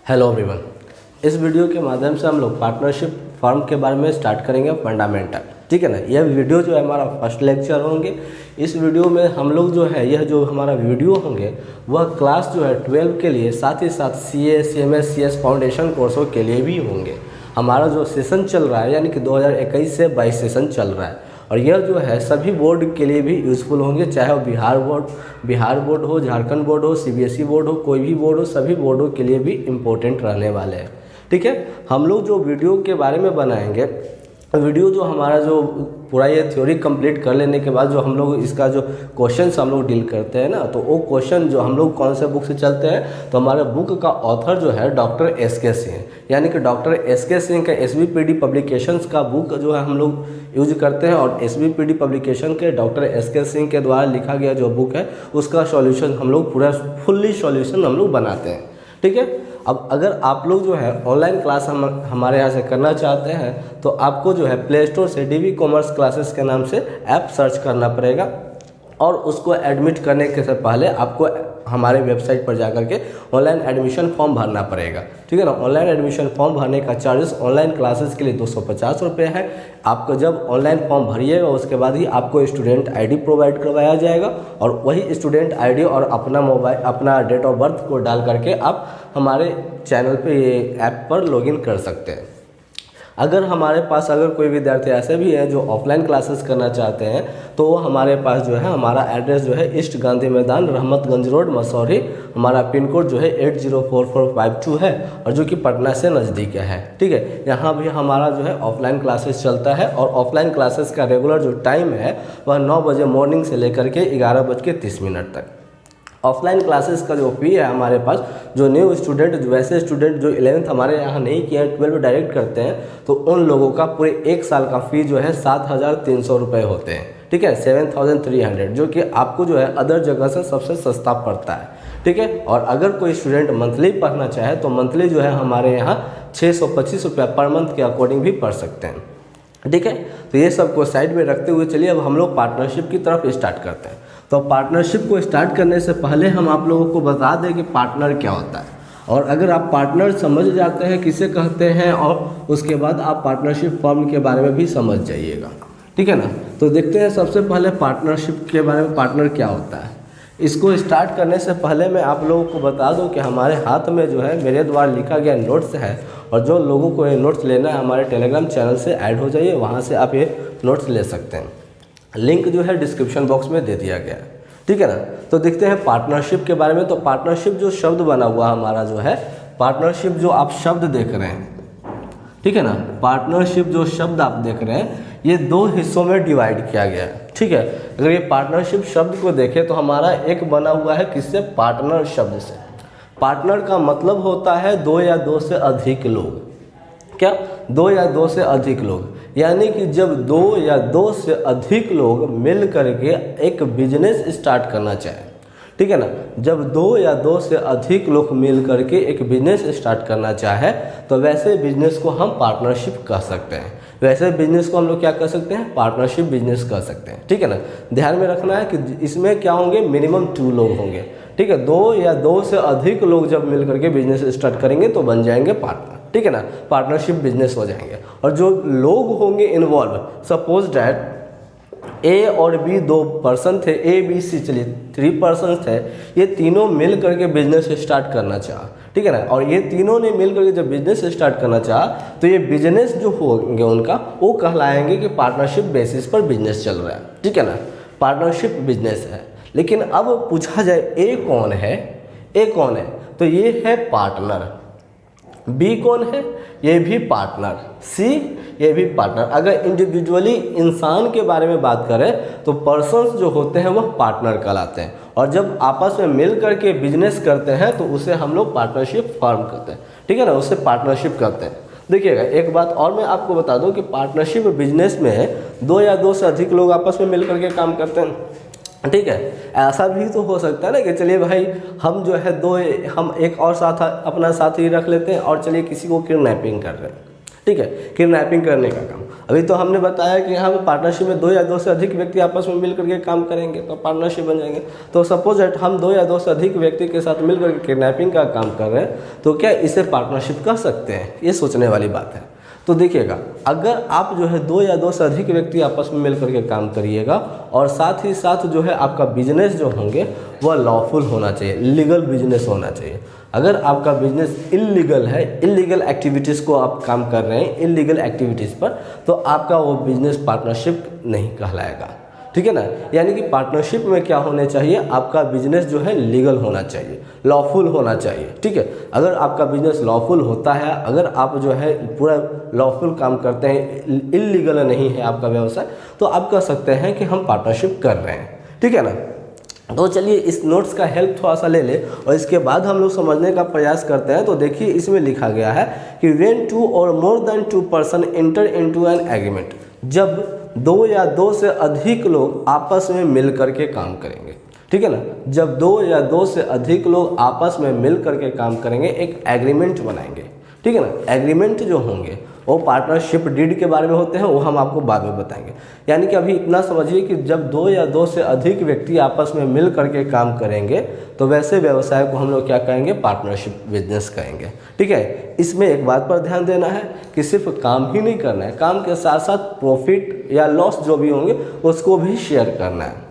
Hello everyone. इस video के माध्यम से हम लोग पार्टनरशिप फर्म के बारे में स्टार्ट करेंगे फंडामेंटल। ठीक है ना। यह वीडियो जो है हमारा फर्स्ट लेक्चर होंगे। इस वीडियो में हम लोग जो है यह जो हमारा वीडियो होंगे वह क्लास जो है 12 के लिए, साथ ही साथ CA, CMS, CS फाउंडेशन कोर्सों के लिए भी होंगे। हमारा जो सेशन चल रहा है यानी कि 2021 से 22 सेशन चल रहा है और यह जो है सभी बोर्ड के लिए भी यूज़फुल होंगे, चाहे वो बिहार बोर्ड हो, झारखंड बोर्ड हो, CBSE बोर्ड हो, कोई भी बोर्ड हो, सभी बोर्डों के लिए भी इम्पोर्टेंट रहने वाले हैं। ठीक है। हम लोग जो वीडियो के बारे में बनाएंगे, वीडियो जो हमारा जो पूरा ये थ्योरी कंप्लीट कर लेने के बाद जो हम लोग इसका जो क्वेश्चंस हम लोग डील करते हैं ना, तो वो क्वेश्चन जो हम लोग कौन से बुक से चलते हैं, तो हमारे बुक का ऑथर जो है डॉक्टर SK सिंह, यानी कि डॉक्टर SK सिंह का SBPD पब्लिकेशंस का बुक जो है हम लोग यूज करते हैं और SBPD पब्लिकेशन के डॉक्टर SK सिंह के द्वारा लिखा गया जो बुक है उसका सॉल्यूशन हम लोग पूरा फुल्ली सॉल्यूशन हम लोग बनाते हैं। ठीक है। अब अगर आप लोग जो है ऑनलाइन क्लास हमारे यहाँ से करना चाहते हैं तो आपको जो है प्ले स्टोर से DV कॉमर्स क्लासेस के नाम से ऐप सर्च करना पड़ेगा और उसको एडमिट करने के से पहले आपको हमारे वेबसाइट पर जाकर के ऑनलाइन एडमिशन फॉर्म भरना पड़ेगा। ठीक है ना। ऑनलाइन एडमिशन फॉर्म भरने का चार्जेस ऑनलाइन क्लासेस के लिए 250 रुपये है। आपको जब ऑनलाइन फॉर्म भरिएगा उसके बाद ही आपको स्टूडेंट ID प्रोवाइड करवाया जाएगा और वही स्टूडेंट ID और अपना डेट ऑफ बर्थ को डाल करके आप हमारे चैनल पे ये ऐप पर लॉगिन कर सकते हैं। अगर हमारे पास कोई विद्यार्थी ऐसे भी हैं जो ऑफलाइन क्लासेस करना चाहते हैं तो वो हमारे पास जो है हमारा एड्रेस जो है ईस्ट गांधी मैदान, रहमतगंज रोड, मसौरी। हमारा पिन कोड जो है 804452 है और जो कि पटना से नज़दीक है। ठीक है। यहाँ भी हमारा जो है ऑफलाइन क्लासेस चलता है और ऑफलाइन क्लासेस का रेगुलर जो टाइम है वह 9 बजे मॉर्निंग से लेकर के 11:30 तक। ऑफलाइन क्लासेस का जो फी है हमारे पास, जो न्यू स्टूडेंट, जो वैसे स्टूडेंट जो 11th हमारे यहाँ नहीं किए हैं, 12 डायरेक्ट करते हैं, तो उन लोगों का पूरे 1 साल का फ़ी जो है 7,300 रुपये होते हैं। ठीक है। 7,300, जो कि आपको जो है अदर जगह से सबसे सस्ता पड़ता है। ठीक है। और अगर कोई स्टूडेंट मंथली पढ़ना चाहे तो मंथली जो है हमारे यहाँ 625 रुपये पर मंथ के अकॉर्डिंग भी पढ़ सकते हैं। ठीक है। तो ये सब को साइड में रखते हुए चलिए अब हम लोग पार्टनरशिप की तरफ स्टार्ट करते हैं। तो पार्टनरशिप को स्टार्ट करने से पहले हम आप लोगों को बता दें कि पार्टनर क्या होता है, और अगर आप पार्टनर समझ जाते हैं किसे कहते हैं और उसके बाद आप पार्टनरशिप फर्म के बारे में भी समझ जाइएगा। ठीक है ना। तो देखते हैं सबसे पहले पार्टनरशिप के बारे में, पार्टनर क्या होता है। इसको स्टार्ट करने से पहले मैं आप लोगों को बता दूं कि हमारे हाथ में जो है मेरे द्वारा लिखा गया नोट्स है और जो लोगों को ये नोट्स लेना है हमारे टेलीग्राम चैनल से ऐड हो जाइए, वहाँ से आप ये नोट्स ले सकते हैं। लिंक जो है डिस्क्रिप्शन बॉक्स में दे दिया गया है। ठीक है ना। तो देखते हैं पार्टनरशिप के बारे में। तो पार्टनरशिप जो शब्द बना हुआ हमारा जो है, पार्टनरशिप जो आप शब्द देख रहे हैं, ठीक है ना, पार्टनरशिप जो शब्द आप देख रहे हैं ये 2 हिस्सों में डिवाइड किया गया है। ठीक है। अगर ये पार्टनरशिप शब्द को देखें तो हमारा एक बना हुआ है किससे, पार्टनर शब्द से। पार्टनर का मतलब होता है 2 या 2 से अधिक लोग। क्या, 2 या 2 से अधिक लोग, यानी कि जब 2 या 2 से अधिक लोग मिल करके एक बिजनेस स्टार्ट करना चाहें। ठीक है ना। जब 2 या 2 से अधिक लोग मिल करके एक बिजनेस स्टार्ट करना चाहे तो वैसे बिजनेस को हम पार्टनरशिप कह सकते हैं। वैसे बिजनेस को हम लोग क्या कह सकते हैं, पार्टनरशिप बिजनेस कह सकते हैं। ठीक है ना। ध्यान में रखना है कि इसमें क्या होंगे, मिनिमम 2 लोग होंगे। ठीक है। 2 या 2 से अधिक लोग जब मिल करके बिजनेस स्टार्ट करेंगे तो बन जाएंगे पार्टनर। ठीक है ना। पार्टनरशिप बिजनेस हो जाएंगे। और जो लोग होंगे इन्वॉल्व, सपोज डैट A और B 2 पर्सन थे, A B C चलिए 3 पर्सन थे, ये तीनों मिल करके बिजनेस स्टार्ट करना चाहा। ठीक है ना। और ये तीनों ने मिल करके जब बिजनेस स्टार्ट करना चाहा तो ये बिजनेस जो होंगे उनका वो कहलाएंगे कि पार्टनरशिप बेसिस पर बिजनेस चल रहा है। ठीक है ना। पार्टनरशिप बिजनेस है। लेकिन अब पूछा जाए A कौन है, A कौन है, तो ये है पार्टनर। B कौन है, ये भी पार्टनर। C, ये भी पार्टनर। अगर इंडिविजुअली इंसान के बारे में बात करें तो पर्सन्स जो होते हैं वह पार्टनर कहलाते हैं, और जब आपस में मिल करके बिजनेस करते हैं तो उसे हम लोग पार्टनरशिप फर्म करते हैं। ठीक है ना, उससे पार्टनरशिप करते हैं। देखिएगा एक बात और मैं आपको बता दूं कि पार्टनरशिप बिजनेस में 2 या 2 से अधिक लोग आपस में मिल करके काम करते हैं। ठीक है। ऐसा भी तो हो सकता है ना कि चलिए भाई हम जो है हम एक और साथ अपना साथी रख लेते हैं और चलिए किसी को किडनैपिंग कर रहे हैं। ठीक है, किडनैपिंग करने का काम। अभी तो हमने बताया कि हम पार्टनरशिप में 2 या 2 से अधिक व्यक्ति आपस में मिल करके काम करेंगे तो पार्टनरशिप बन जाएंगे। तो सपोज दैट हम 2 या 2 से अधिक व्यक्ति के साथ मिल करके किडनैपिंग का काम कर रहे हैं, तो क्या इसे पार्टनरशिप कह सकते हैं? ये सोचने वाली बात है। तो देखिएगा, अगर आप जो है 2 या 2 से अधिक व्यक्ति आपस में मिल करके काम करिएगा और साथ ही साथ जो है आपका बिजनेस जो होंगे वह लॉफुल होना चाहिए, लीगल बिजनेस होना चाहिए। अगर आपका बिजनेस इल्लीगल है, इल्लीगल एक्टिविटीज़ को आप काम कर रहे हैं, इल्लीगल एक्टिविटीज़ पर, तो आपका वो बिजनेस पार्टनरशिप नहीं कहलाएगा, ठीक है ना। यानी कि पार्टनरशिप में क्या होने चाहिए, आपका बिजनेस जो है लीगल होना चाहिए, लॉफुल होना चाहिए, ठीक है। अगर आपका बिजनेस लॉफुल होता है, अगर आप जो है पूरा लॉफुल काम करते हैं, इल्लीगल नहीं है आपका व्यवसाय, तो आप कह सकते हैं कि हम पार्टनरशिप कर रहे हैं, ठीक है ना। तो चलिए इस नोट्स का हेल्प थोड़ा सा ले ले और इसके बाद हम लोग समझने का प्रयास करते हैं। तो देखिए इसमें लिखा गया है कि व्हेन 2 और more than 2 person enter into an agreement, जब 2 या 2 से अधिक लोग आपस में मिल करके काम करेंगे, ठीक है ना। जब 2 या 2 से अधिक लोग आपस में मिल करके काम करेंगे, एक एग्रीमेंट बनाएंगे, ठीक है ना। एग्रीमेंट जो होंगे वो पार्टनरशिप डीड के बारे में होते हैं, वो हम आपको बाद में बताएंगे। यानी कि अभी इतना समझिए कि जब 2 या 2 से अधिक व्यक्ति आपस में मिल करके काम करेंगे तो वैसे व्यवसाय को हम लोग क्या कहेंगे, पार्टनरशिप बिजनेस कहेंगे, ठीक है। इसमें एक बात पर ध्यान देना है कि सिर्फ काम ही नहीं करना है, काम के साथ साथ प्रॉफिट या लॉस जो भी होंगे उसको भी शेयर करना है।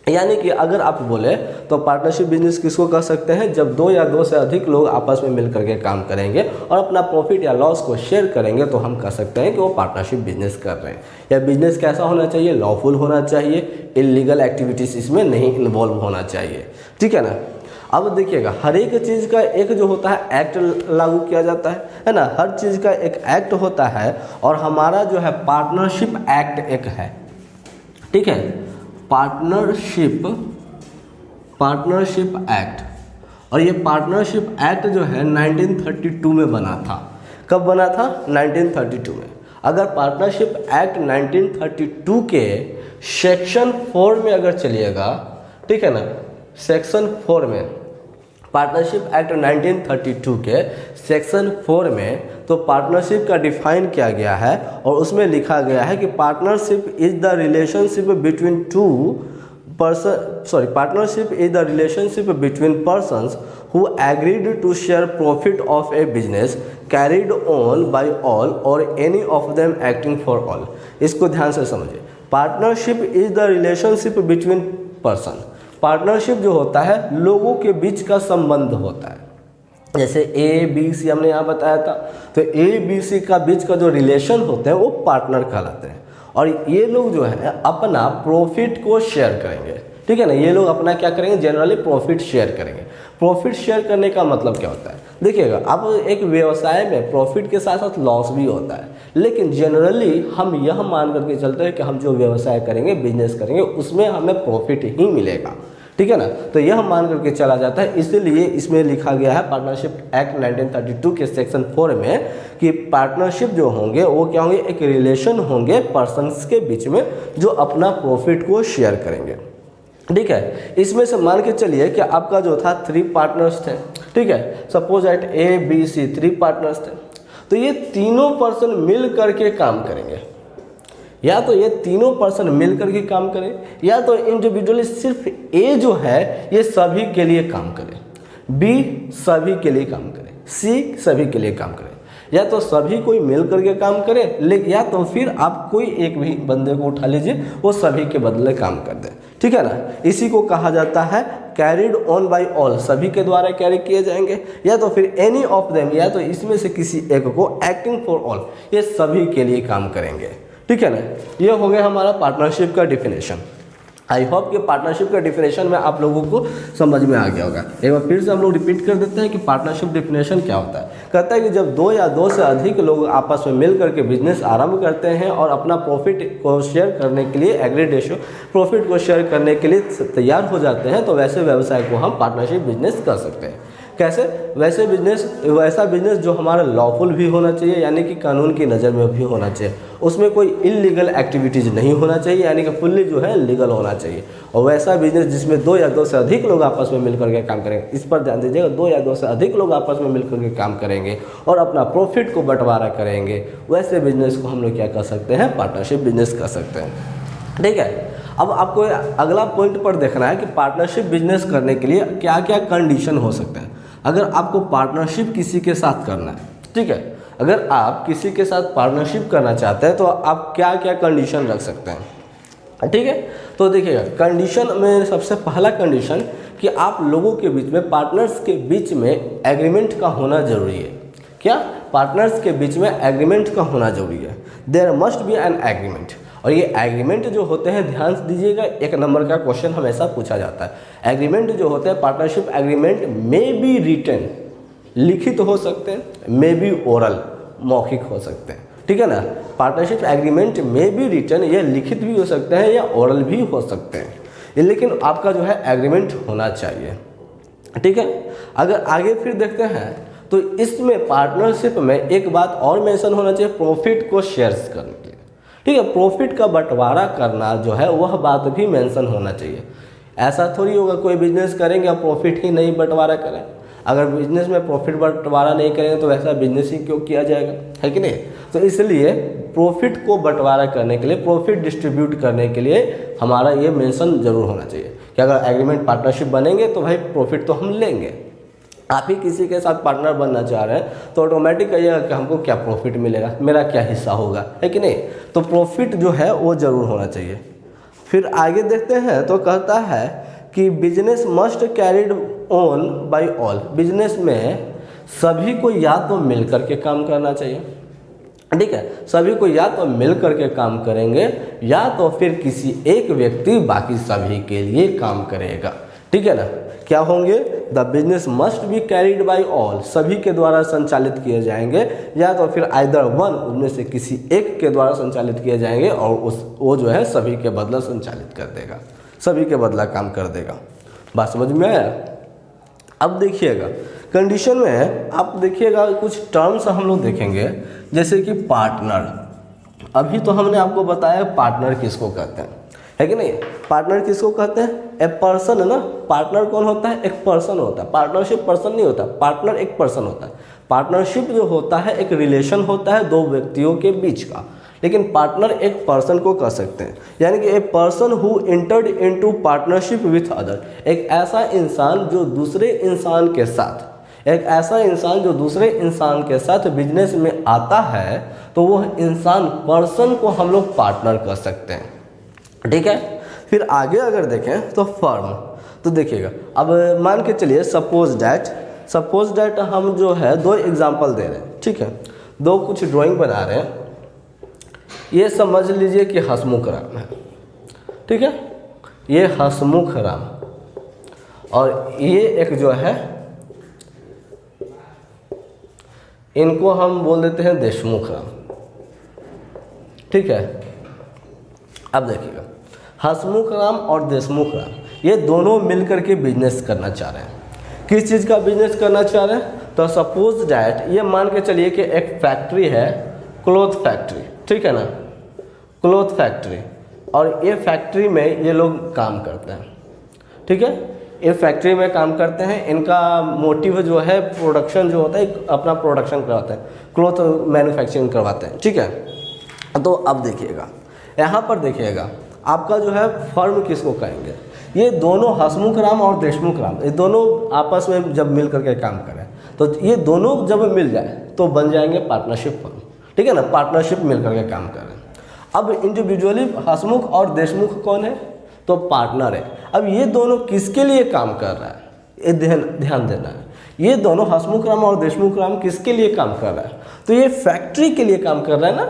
यानी कि अगर आप बोले तो पार्टनरशिप बिजनेस किसको कह सकते हैं, जब 2 या 2 से अधिक लोग आपस में मिल करके काम करेंगे और अपना प्रॉफिट या लॉस को शेयर करेंगे, तो हम कह सकते हैं कि वो पार्टनरशिप बिजनेस कर रहे हैं। या बिजनेस कैसा होना चाहिए, लॉफुल होना चाहिए, इल्लीगल एक्टिविटीज़ इसमें नहीं इन्वॉल्व होना चाहिए, ठीक है ना। अब देखिएगा, हर एक चीज़ का एक जो होता है एक्ट लागू किया जाता है ना। हर चीज़ का एक एक्ट होता है और हमारा जो है पार्टनरशिप एक्ट एक है, ठीक है। पार्टनरशिप एक्ट, और ये पार्टनरशिप एक्ट जो है 1932 में बना था। कब बना था, 1932 में। अगर पार्टनरशिप एक्ट 1932 के सेक्शन 4 में अगर चलिएगा, ठीक है ना, सेक्शन 4 में, पार्टनरशिप एक्ट 1932 के सेक्शन 4 में तो पार्टनरशिप का डिफाइन किया गया है और उसमें लिखा गया है कि partnership is the relationship between partnership is the relationship between persons who agreed to share profit of a business carried on by all or any of them acting for all. इसको ध्यान से समझिए। Partnership is the relationship between person, partnership जो होता है लोगों के बीच का संबंध होता है। जैसे ए बी सी हमने यहाँ बताया था, तो ए बी सी का बीच का जो रिलेशन होते हैं वो पार्टनर कहलाते हैं। और ये लोग जो है अपना प्रॉफिट को शेयर करेंगे, ठीक है ना। ये लोग अपना क्या करेंगे, जनरली प्रॉफिट शेयर करेंगे। प्रॉफिट शेयर करने का मतलब क्या होता है, देखिएगा, अब एक व्यवसाय में प्रॉफिट के साथ साथ लॉस भी होता है, लेकिन जनरली हम यह मान करके चलते हैं कि हम जो व्यवसाय करेंगे, बिजनेस करेंगे, उसमें हमें प्रॉफिट ही मिलेगा, ठीक है ना। तो यह मान करके चला जाता है। इसलिए इसमें लिखा गया है पार्टनरशिप एक्ट 1932 के सेक्शन 4 में कि पार्टनरशिप जो होंगे वो क्या होंगे, एक रिलेशन होंगे पर्सन्स के बीच में जो अपना प्रॉफिट को शेयर करेंगे, ठीक है। इसमें से मान के चलिए कि आपका जो था 3 पार्टनर्स थे, ठीक है। Suppose at A B C 3 partners थे, तो ये तीनों पर्सन मिल करके काम करेंगे। या तो ये तीनों पर्सन मिल करके काम करें, या तो इंडिविजुअली सिर्फ ए जो है ये सभी के लिए काम करे, बी सभी के लिए काम करे, सी सभी के लिए काम करे, या तो सभी कोई मिल करके काम करे, लेकिन या तो फिर आप कोई एक भी बंदे को उठा लीजिए वो सभी के बदले काम कर दे, ठीक है ना। इसी को कहा जाता है कैरिड ऑन बाय ऑल, सभी के द्वारा कैरी किए जाएंगे, या तो फिर एनी ऑफ देम, या तो इसमें से किसी एक को एक्टिंग फॉर ऑल, ये सभी के लिए काम करेंगे, ठीक है ना। ये हो गया हमारा पार्टनरशिप का डिफिनेशन। आई होप कि पार्टनरशिप का डिफिनेशन में आप लोगों को समझ में आ गया होगा। एक बार फिर से हम लोग रिपीट कर देते हैं कि पार्टनरशिप डिफिनेशन क्या होता है। कहता है कि जब 2 या 2 से अधिक लोग आपस में मिल करके बिजनेस आरंभ करते हैं और अपना प्रॉफिट को शेयर करने के लिए, एग्रीड रेशियो प्रॉफिट को शेयर करने के लिए तैयार हो जाते हैं, तो वैसे व्यवसाय को हम पार्टनरशिप बिजनेस कर सकते हैं। कैसे? वैसा बिजनेस जो हमारा लॉफुल भी होना चाहिए, यानी कि कानून की नज़र में भी होना चाहिए, उसमें कोई इलीगल एक्टिविटीज़ नहीं होना चाहिए, यानी कि फुल्ली जो है लीगल होना चाहिए। और वैसा बिजनेस जिसमें 2 या 2 से अधिक लोग आपस में मिलकर के काम करेंगे, इस पर ध्यान दीजिएगा, 2 या 2 से अधिक लोग आपस में मिलकर के काम करेंगे और अपना प्रॉफिट को बंटवारा करेंगे, वैसे बिजनेस को हम लोग क्या कर सकते हैं? पार्टनरशिप बिजनेस कर सकते हैं। ठीक है, अब आपको अगला पॉइंट पर देखना है कि पार्टनरशिप बिजनेस करने के लिए क्या क्या कंडीशन हो सकते हैं। अगर आपको पार्टनरशिप किसी के साथ करना है, ठीक है, अगर आप किसी के साथ पार्टनरशिप करना चाहते हैं तो आप क्या क्या कंडीशन रख सकते हैं। ठीक है, तो देखिएगा, कंडीशन में सबसे पहला कंडीशन कि आप लोगों के बीच में, पार्टनर्स के बीच में एग्रीमेंट का होना जरूरी है। क्या? पार्टनर्स के बीच में एग्रीमेंट का होना जरूरी है। There must be an agreement. और ये एग्रीमेंट जो होते हैं, ध्यान से दीजिएगा, 1 नंबर का क्वेश्चन हमेशा पूछा जाता है। एग्रीमेंट जो होते हैं, पार्टनरशिप एग्रीमेंट में बी रिटन, लिखित हो सकते हैं, मे बी ओरल, मौखिक हो सकते हैं। ठीक है ना, पार्टनरशिप एग्रीमेंट में बी रिटन, ये लिखित भी हो सकते हैं या ओरल भी हो सकते हैं, लेकिन आपका जो है एग्रीमेंट होना चाहिए। ठीक है, अगर आगे फिर देखते हैं तो इसमें पार्टनरशिप में एक बात और मेंशन होना चाहिए, प्रॉफिट को शेयर्स करने के लिए। ठीक है, प्रॉफिट का बंटवारा करना जो है वह बात भी मेंशन होना चाहिए। ऐसा थोड़ी होगा कोई बिजनेस करेंगे और प्रॉफिट ही नहीं बंटवारा करें। अगर बिजनेस में प्रॉफिट बंटवारा नहीं करेंगे तो वैसा बिजनेस ही क्यों किया जाएगा, है कि नहीं? तो इसलिए प्रॉफिट को बंटवारा करने के लिए, प्रॉफिट डिस्ट्रीब्यूट करने के लिए हमारा ये मेंशन जरूर होना चाहिए कि अगर एग्रीमेंट पार्टनरशिप बनेंगे तो भाई प्रॉफिट तो हम लेंगे। आप ही किसी के साथ पार्टनर बनना चाह रहे हैं तो ऑटोमेटिक कहिएगा कि हमको क्या प्रॉफिट मिलेगा, मेरा क्या हिस्सा होगा, है कि नहीं? तो प्रॉफिट जो है वो ज़रूर होना चाहिए। फिर आगे देखते हैं तो कहता है कि business must carried on by all. Business में सभी को या तो मिल करके काम करना चाहिए। ठीक है, सभी को या तो मिल करके काम करेंगे या तो फिर किसी एक व्यक्ति बाकी सभी के लिए काम करेगा। ठीक है ना, क्या होंगे? The business must be carried by all, सभी के द्वारा संचालित किए जाएंगे, या तो फिर आइदर वन, उनमें से किसी एक के द्वारा संचालित किए जाएंगे और वो जो है सभी के बदला संचालित कर देगा, सभी के बदला काम कर देगा। बात समझ में आया? अब देखिएगा कंडीशन में, आप देखिएगा कुछ टर्म्स हम लोग देखेंगे, जैसे कि पार्टनर। अभी तो हमने आपको बताया पार्टनर किसको कहते हैं, है कि नहीं? पार्टनर किसको कहते हैं? ए पर्सन है ना। पार्टनर कौन होता है? एक पर्सन होता है। पार्टनरशिप पर्सन नहीं होता, पार्टनर एक पर्सन होता है। पार्टनरशिप जो होता है एक रिलेशन होता है 2 व्यक्तियों के बीच का, लेकिन पार्टनर एक पर्सन को कह सकते हैं, यानी कि a person who entered into partnership with other. एक ऐसा इंसान जो दूसरे इंसान के साथ, एक ऐसा इंसान जो दूसरे इंसान के साथ बिजनेस में आता है, तो वह इंसान, पर्सन को हम लोग पार्टनर कह सकते हैं। ठीक है, फिर आगे अगर देखें तो फर्म, तो देखिएगा, अब मान के चलिए सपोज डैट हम जो है 2 एग्जांपल दे रहे हैं। ठीक है, 2 कुछ ड्राइंग बना रहे हैं। ये समझ लीजिए कि हसमुख राम है। ठीक है, ये हसमुख राम, और ये एक जो है, इनको हम बोल देते हैं देशमुख राम। ठीक है, अब देखिएगा, हसमुख राम और देशमुख राम, ये दोनों मिलकर के बिजनेस करना चाह रहे हैं। किस चीज़ का बिजनेस करना चाह रहे हैं? तो सपोज डैट ये मान के चलिए कि एक फैक्ट्री है, क्लॉथ फैक्ट्री। ठीक है ना, क्लॉथ फैक्ट्री, और ये फैक्ट्री में ये लोग काम करते हैं। ठीक है, ये फैक्ट्री में काम करते हैं, इनका मोटिव जो है प्रोडक्शन जो होता है, अपना प्रोडक्शन करवाते हैं, क्लॉथ मैन्युफैक्चरिंग करवाते हैं। ठीक है, तो अब देखिएगा, यहाँ पर देखिएगा आपका जो है फर्म किसको कहेंगे? ये दोनों हसमुख राम और देशमुख राम, ये दोनों आपस में जब मिल करके काम करें तो ये दोनों जब मिल जाए तो बन जाएंगे पार्टनरशिप फर्म। ठीक है ना, पार्टनरशिप मिल करके काम करें। अब इंडिविजुअली हसमुख और देशमुख कौन है? तो पार्टनर है। अब ये दोनों किसके लिए काम कर रहा है, ये ध्यान देना है। ये दोनों हसमुख राम और देशमुख राम किसके लिए काम कर रहा है? तो ये फैक्ट्री के लिए काम कर रहा है ना।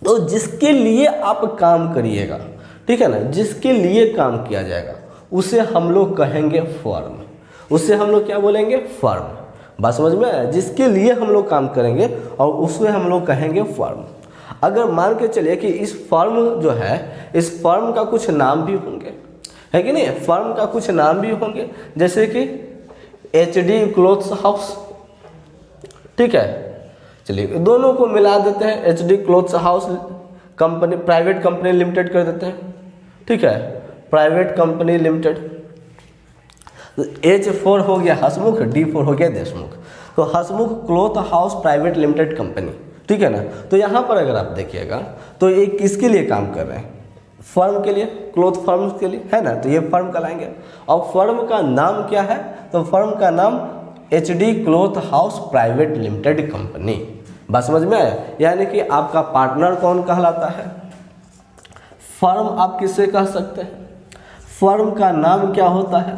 तो जिसके लिए आप काम करिएगा, ठीक है ना, जिसके लिए काम किया जाएगा, उसे हम लोग कहेंगे फर्म। उससे हम लोग क्या बोलेंगे? फर्म। बात समझ में आया? जिसके लिए हम लोग काम करेंगे और उसमें हम लोग कहेंगे फर्म। अगर मान के चलिए कि इस फर्म जो है, इस फर्म का कुछ नाम भी होंगे, है कि नहीं? फर्म का कुछ नाम भी होंगे, जैसे कि HD क्लोथ्स हाउस, ठीक है। चलिए दोनों को मिला देते हैं, HD clothes house company private company limited कर देते हैं, ठीक है, प्राइवेट कंपनी लिमिटेड। H4 हो गया हसमुख, D4 हो गया देशमुख। तो Hasmukh cloth house private limited company, ठीक है ना। तो यहाँ पर अगर आप देखिएगा तो ये किसके लिए काम कर रहे हैं, फर्म के लिए, क्लोथ फर्म के लिए, है ना। तो ये फर्म कहलाएंगे। और फर्म का नाम क्या है, तो फर्म का नाम HD cloth house private limited company. बात समझ में आया। यानी कि आपका पार्टनर कौन कहलाता है, फर्म आप किसे कह सकते हैं, फर्म का नाम क्या होता है,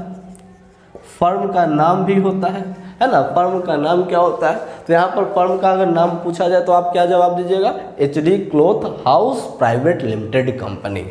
फर्म का नाम भी होता है ना। फर्म का नाम क्या होता है, तो यहाँ पर फर्म का अगर नाम पूछा जाए तो आप क्या जवाब दीजिएगा, HD cloth house private limited company,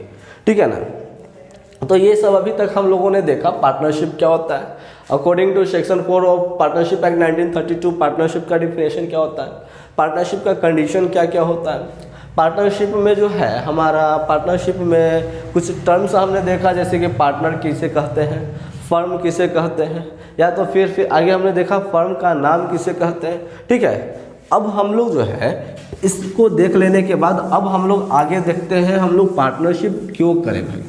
ठीक है ना। तो ये सब अभी तक हम लोगों ने देखा पार्टनरशिप क्या होता है। According to section 4 of partnership act 1932 partnership का डिफिनेशन क्या होता है, पार्टनरशिप का कंडीशन क्या क्या होता है। पार्टनरशिप में जो है हमारा, पार्टनरशिप में कुछ टर्म्स हमने देखा, जैसे कि पार्टनर किसे कहते हैं, फर्म किसे कहते हैं, या तो फिर आगे हमने देखा फर्म का नाम किसे कहते हैं, ठीक है। अब हम लोग जो है इसको देख लेने के बाद अब हम लोग आगे देखते हैं हम लोग पार्टनरशिप क्यों करें भाई।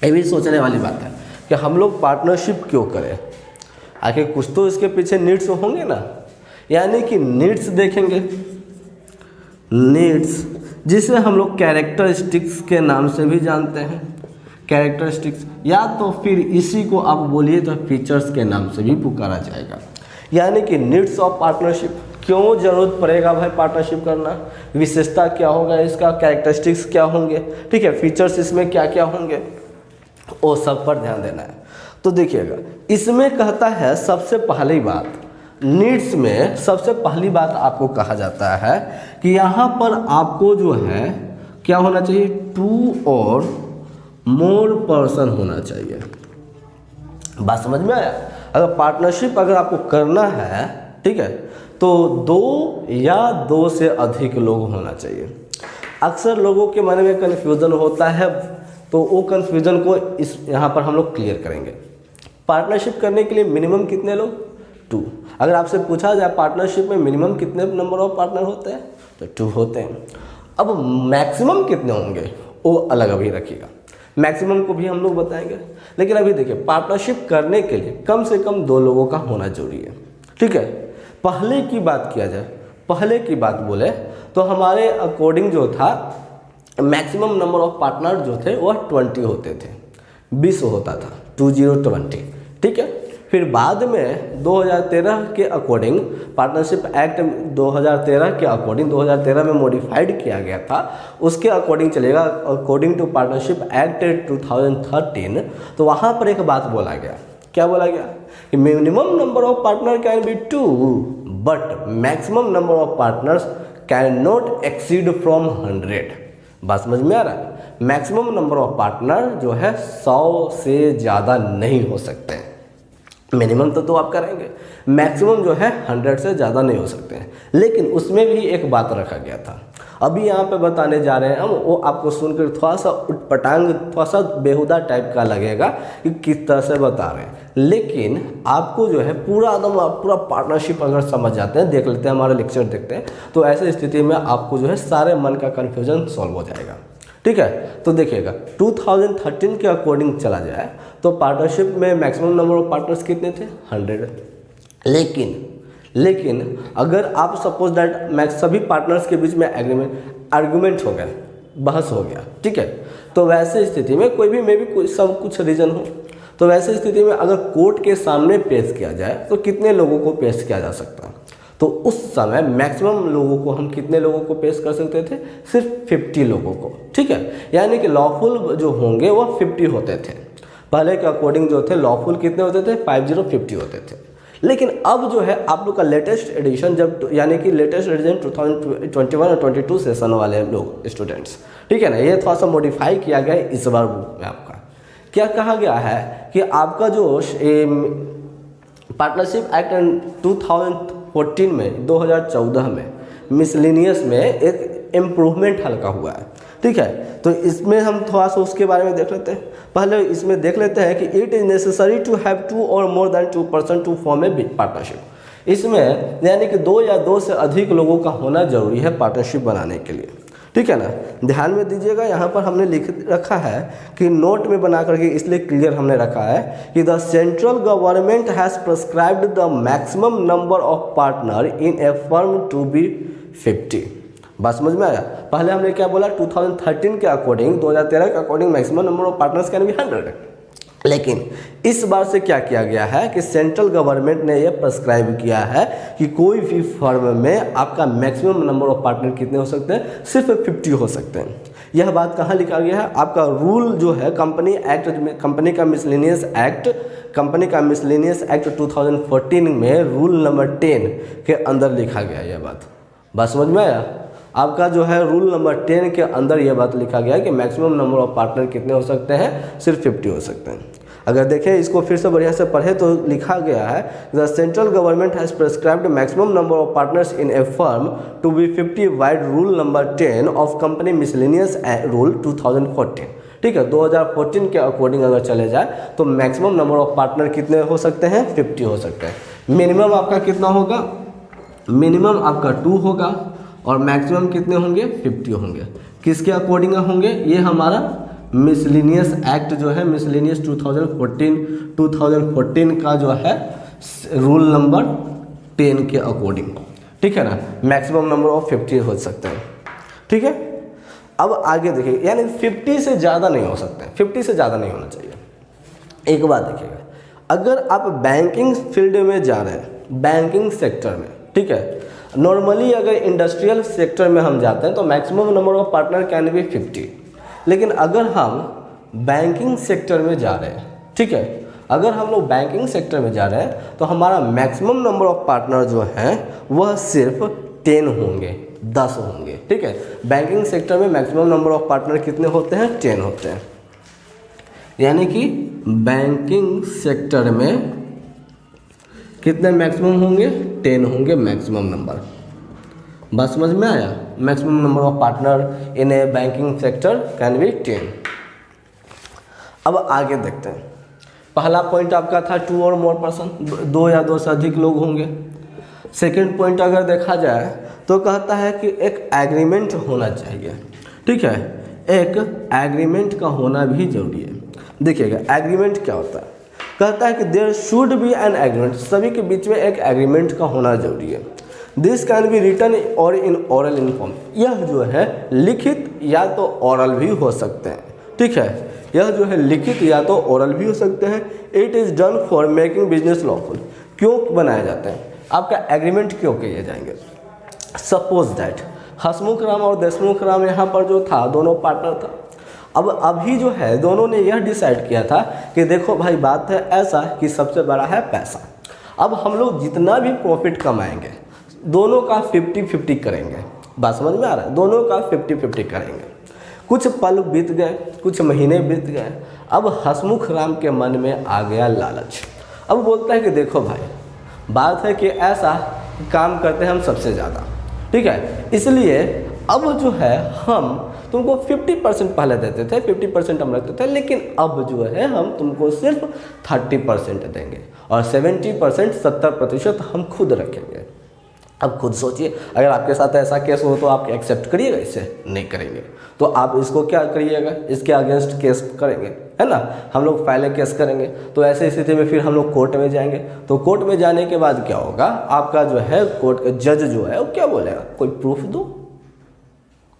ये भी सोचने वाली बात है कि हम लोग पार्टनरशिप क्यों करें, आखिर कुछ तो इसके पीछे नीड्स होंगे ना। यानी कि नीड्स देखेंगे, नीड्स जिसे हम लोग कैरेक्टरिस्टिक्स के नाम से भी जानते हैं, कैरेक्टरिस्टिक्स, या तो फिर इसी को आप बोलिए तो फीचर्स के नाम से भी पुकारा जाएगा। यानी कि नीड्स ऑफ पार्टनरशिप, क्यों जरूरत पड़ेगा भाई पार्टनरशिप करना, विशेषता क्या होगा इसका, कैरेक्टरिस्टिक्स क्या होंगे, ठीक है, फीचर्स इसमें क्या क्या होंगे, वो सब पर ध्यान देना है। तो देखिएगा इसमें कहता है सबसे पहली बात, नीड्स में सबसे पहली बात आपको कहा जाता है कि यहाँ पर आपको जो है क्या होना चाहिए, 2 और मोर पर्सन होना चाहिए। बात समझ में आया। अगर पार्टनरशिप अगर आपको करना है, ठीक है, तो 2 या 2 से अधिक लोग होना चाहिए। अक्सर लोगों के मन में कन्फ्यूज़न होता है, तो वो कन्फ्यूज़न को इस यहाँ पर हम लोग क्लियर करेंगे। पार्टनरशिप करने के लिए मिनिमम कितने लोग, 2। अगर आपसे पूछा जाए पार्टनरशिप में मिनिमम कितने नंबर ऑफ पार्टनर होते हैं, तो 2 होते हैं। अब मैक्सिमम कितने होंगे वो अलग अभी रखिएगा, मैक्सिमम को भी हम लोग बताएंगे। लेकिन अभी देखिए पार्टनरशिप करने के लिए कम से कम 2 लोगों का होना जरूरी है, ठीक है। पहले की बात किया जाए, पहले की बात बोले तो हमारे अकॉर्डिंग जो था मैक्सिमम नंबर ऑफ पार्टनर जो थे वह 20 होते थे, 20 होता था, 2020, ठीक है। फिर बाद में 2013 के अकॉर्डिंग पार्टनरशिप एक्ट 2013 के अकॉर्डिंग 2013 में मॉडिफाइड किया गया था, उसके अकॉर्डिंग चलेगा, अकॉर्डिंग टू पार्टनरशिप एक्ट 2013। तो वहाँ पर एक बात बोला गया, क्या बोला गया कि minimum number of partner can be 2 but maximum number of partners can not exceed from 100। बात समझ में आ रहा है। मैक्सिमम नंबर ऑफ पार्टनर जो है 100 से ज़्यादा नहीं हो सकते। मिनिमम तो आप करेंगे, मैक्सिमम जो है 100 से ज़्यादा नहीं हो सकते हैं। लेकिन उसमें भी एक बात रखा गया था, अभी यहाँ पे बताने जा रहे हैं हम, वो आपको सुनकर थोड़ा सा उटपटांग, थोड़ा सा बेहुदा टाइप का लगेगा कि किस तरह से बता रहे हैं। लेकिन आपको जो है पूरा एकदम पूरा पार्टनरशिप अगर समझ जाते हैं, देख लेते हैं हमारे लेक्चर देखते हैं, तो ऐसी स्थिति में आपको जो है सारे मन का कन्फ्यूजन सॉल्व हो जाएगा, ठीक है। तो देखिएगा 2013 के अकॉर्डिंग चला जाए तो पार्टनरशिप में मैक्सिमम नंबर ऑफ पार्टनर्स कितने थे, 100। लेकिन अगर आप सपोज दैट सभी पार्टनर्स के बीच में आर्गुमेंट हो गया, बहस हो गया, ठीक है, तो वैसे स्थिति में कोई भी मे भी सब कुछ रीजन हो, तो वैसे स्थिति में अगर कोर्ट के सामने पेश किया जाए तो कितने लोगों को पेश किया जा सकता है, तो उस समय मैक्सिमम लोगों को हम कितने लोगों को पेश कर सकते थे, सिर्फ 50 लोगों को, ठीक है। यानी कि लॉफुल जो होंगे वो 50 होते थे, पहले के अकॉर्डिंग जो थे लॉफुल कितने होते थे, 50 होते थे। लेकिन अब जो है आप लोग का लेटेस्ट एडिशन जब, यानी कि लेटेस्ट एडिशन 2021 और 22 सेशन वाले लोग स्टूडेंट्स, ठीक है ना, ये थोड़ा सा मॉडिफाई किया गया है इस बार बुक में। आपका क्या कहा गया है कि आपका जो पार्टनरशिप एक्ट 2014 में 2014 में मिसलिनियस में एक इम्प्रूवमेंट हल्का हुआ है, ठीक है। तो इसमें हम थोड़ा सा उसके बारे में देख लेते हैं। पहले इसमें देख लेते हैं कि it is necessary to have 2 और more than 2 person to form a partnership. इसमें यानी कि 2 या 2 से अधिक लोगों का होना जरूरी है पार्टनरशिप बनाने के लिए, ठीक है ना। ध्यान में दीजिएगा, यहाँ पर हमने लिख रखा है कि नोट में बना करके, इसलिए क्लियर हमने रखा है कि the central government has prescribed the maximum number of partner in a firm to be 50। बात समझ में आया। पहले हमने क्या बोला, 2013 के अकॉर्डिंग, 2013 के according maximum number of partners can be 100। लेकिन इस बार से क्या किया गया है कि सेंट्रल गवर्नमेंट ने यह प्रिस्क्राइब किया है कि कोई भी फर्म में आपका मैक्सिमम नंबर ऑफ पार्टनर कितने हो सकते हैं, सिर्फ 50 हो सकते हैं। यह बात कहाँ लिखा गया है, आपका रूल जो है कंपनी का मिसलेनियस एक्ट 2014 में रूल नंबर 10 के अंदर लिखा गया यह बात समझ में आया। आपका जो है रूल नंबर 10 के अंदर यह बात लिखा गया है कि मैक्सिमम नंबर ऑफ पार्टनर कितने हो सकते हैं, सिर्फ 50 हो सकते हैं। अगर देखें इसको फिर से बढ़िया से पढ़े तो लिखा गया है the central government has prescribed maximum number of partners in a firm to be 50 vide rule number 10 of company miscellaneous rule 2014। ठीक है, 2014 के अकॉर्डिंग अगर चले जाए तो मैक्सिमम नंबर ऑफ पार्टनर कितने हो सकते हैं, 50 हो सकते हैं। मिनिमम आपका कितना होगा, मिनिमम आपका 2 होगा और मैक्सिमम कितने होंगे, 50 होंगे। किसके अकॉर्डिंग होंगे, ये हमारा मिसलेनियस एक्ट जो है, मिसलेनियस 2014 का जो है रूल नंबर 10 के अकॉर्डिंग, ठीक है ना। मैक्सिमम नंबर ऑफ 50 हो सकते हैं, ठीक है। अब आगे देखिए, यानी 50 से ज़्यादा नहीं हो सकते, 50 से ज़्यादा नहीं होना चाहिए। एक बात देखिएगा, अगर आप बैंकिंग फील्ड में जा रहे हैं, बैंकिंग सेक्टर में, ठीक है, नॉर्मली अगर इंडस्ट्रियल सेक्टर में हम जाते हैं तो maximum number of partner can be 50। लेकिन अगर हम बैंकिंग सेक्टर में जा रहे हैं, ठीक है, अगर हम लोग बैंकिंग सेक्टर में जा रहे हैं तो हमारा मैक्सिमम नंबर ऑफ पार्टनर जो हैं वह सिर्फ 10 होंगे, 10 होंगे, ठीक है। बैंकिंग सेक्टर में मैक्सिमम नंबर ऑफ पार्टनर कितने होते हैं, 10 होते हैं। यानी कि बैंकिंग सेक्टर में कितने मैक्सिमम होंगे, 10 होंगे मैक्सिमम नंबर। बस समझ में आया, maximum number of partner in A banking sector can be 10। अब आगे देखते हैं, पहला पॉइंट आपका था 2 और मोर पर्सन, 2 या 2 से अधिक लोग होंगे। सेकंड पॉइंट अगर देखा जाए तो कहता है कि एक एग्रीमेंट होना चाहिए, ठीक है, एक एग्रीमेंट का होना भी जरूरी है। देखिएगा एग्रीमेंट क्या होता है, कहता है कि there should be an agreement, सभी के बीच में एक एग्रीमेंट का होना जरूरी है। दिस कैन बी रिटन और इन ओरल इन फॉर्म, यह जो है लिखित या तो ओरल भी हो सकते हैं, ठीक है, यह जो है लिखित या तो ओरल भी हो सकते हैं। It is done for making business lawful, क्यों बनाए जाते हैं, आपका एग्रीमेंट क्यों किए जाएंगे। सपोज दैट हसमुख राम और देशमुख राम यहाँ पर जो था, दोनों पार्टनर था। अब अभी जो है दोनों ने यह डिसाइड किया था कि देखो भाई बात है ऐसा कि सबसे बड़ा है पैसा। अब हम लोग जितना भी प्रॉफिट कमाएंगे दोनों का 50-50 करेंगे। बात समझ में आ रहा है, दोनों का 50-50 करेंगे। कुछ पल बीत गए, कुछ महीने बीत गए, अब हसमुख राम के मन में आ गया लालच। अब बोलता है कि देखो भाई बात है कि ऐसा काम करते हैं हम सबसे ज़्यादा, ठीक है, इसलिए अब जो है हम तुमको 50% पहले देते थे, 50% हम रखते थे, लेकिन अब जो है हम तुमको सिर्फ 30% देंगे और 70% 70% हम खुद रखेंगे। अब खुद सोचिए, अगर आपके साथ ऐसा केस हो तो आप एक्सेप्ट करिएगा, इसे नहीं करेंगे तो आप इसको क्या करिएगा, इसके अगेंस्ट केस करेंगे, है ना। हम लोग पहले केस करेंगे तो ऐसे स्थिति में फिर हम लोग कोर्ट में जाएंगे। तो कोर्ट में जाने के बाद क्या होगा, आपका जो है कोर्ट का जज जो है वो क्या बोलेगा, कोई प्रूफ दो,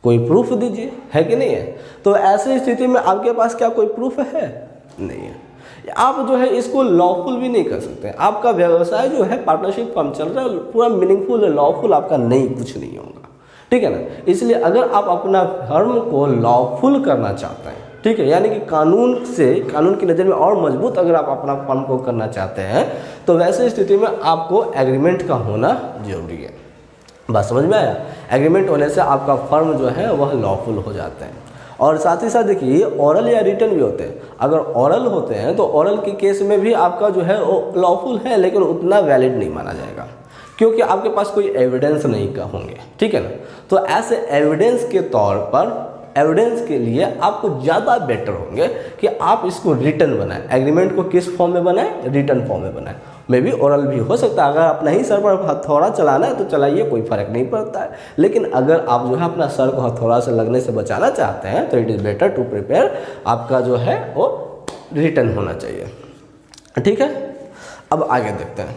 कोई प्रूफ दीजिए, है कि नहीं है। तो ऐसी स्थिति में आपके पास क्या कोई प्रूफ है, नहीं है। आप जो है इसको लॉफुल भी नहीं कर सकते। आपका व्यवसाय जो है पार्टनरशिप फर्म चल रहा है पूरा मीनिंगफुल लॉफुल आपका नहीं, कुछ नहीं होगा, ठीक है ना। इसलिए अगर आप अपना फर्म को लॉफुल करना चाहते हैं, ठीक है, यानी कि कानून की नज़र में और मजबूत अगर आप अपना फर्म को करना चाहते हैं तो वैसे स्थिति में आपको एग्रीमेंट का होना जरूरी है। बात समझ में आया, एग्रीमेंट होने से आपका फर्म जो है वह लॉफुल हो जाते हैं। और साथ ही साथ देखिए ओरल या रिटर्न भी होते हैं। अगर ओरल होते हैं तो ओरल के केस में भी आपका जो है वो लॉफुल है, लेकिन उतना वैलिड नहीं माना जाएगा क्योंकि आपके पास कोई एविडेंस नहीं का होंगे, ठीक है ना। तो ऐसे एविडेंस के तौर पर एविडेंस के लिए आपको ज़्यादा बेटर होंगे कि आप इसको रिटर्न बनाएं। एग्रीमेंट को किस फॉर्म में बनाएं? रिटर्न फॉर्म में बनाएं। मे भी ओरल भी हो सकता है। अगर आप नहीं सर पर हथौड़ा चलाना है तो चलाइए, कोई फ़र्क नहीं पड़ता है। लेकिन अगर आप जो है अपना सर को हथौड़ा से लगने से बचाना चाहते हैं तो it is better to prepare, आपका जो है वो रिटर्न होना चाहिए। ठीक है, अब आगे देखते हैं,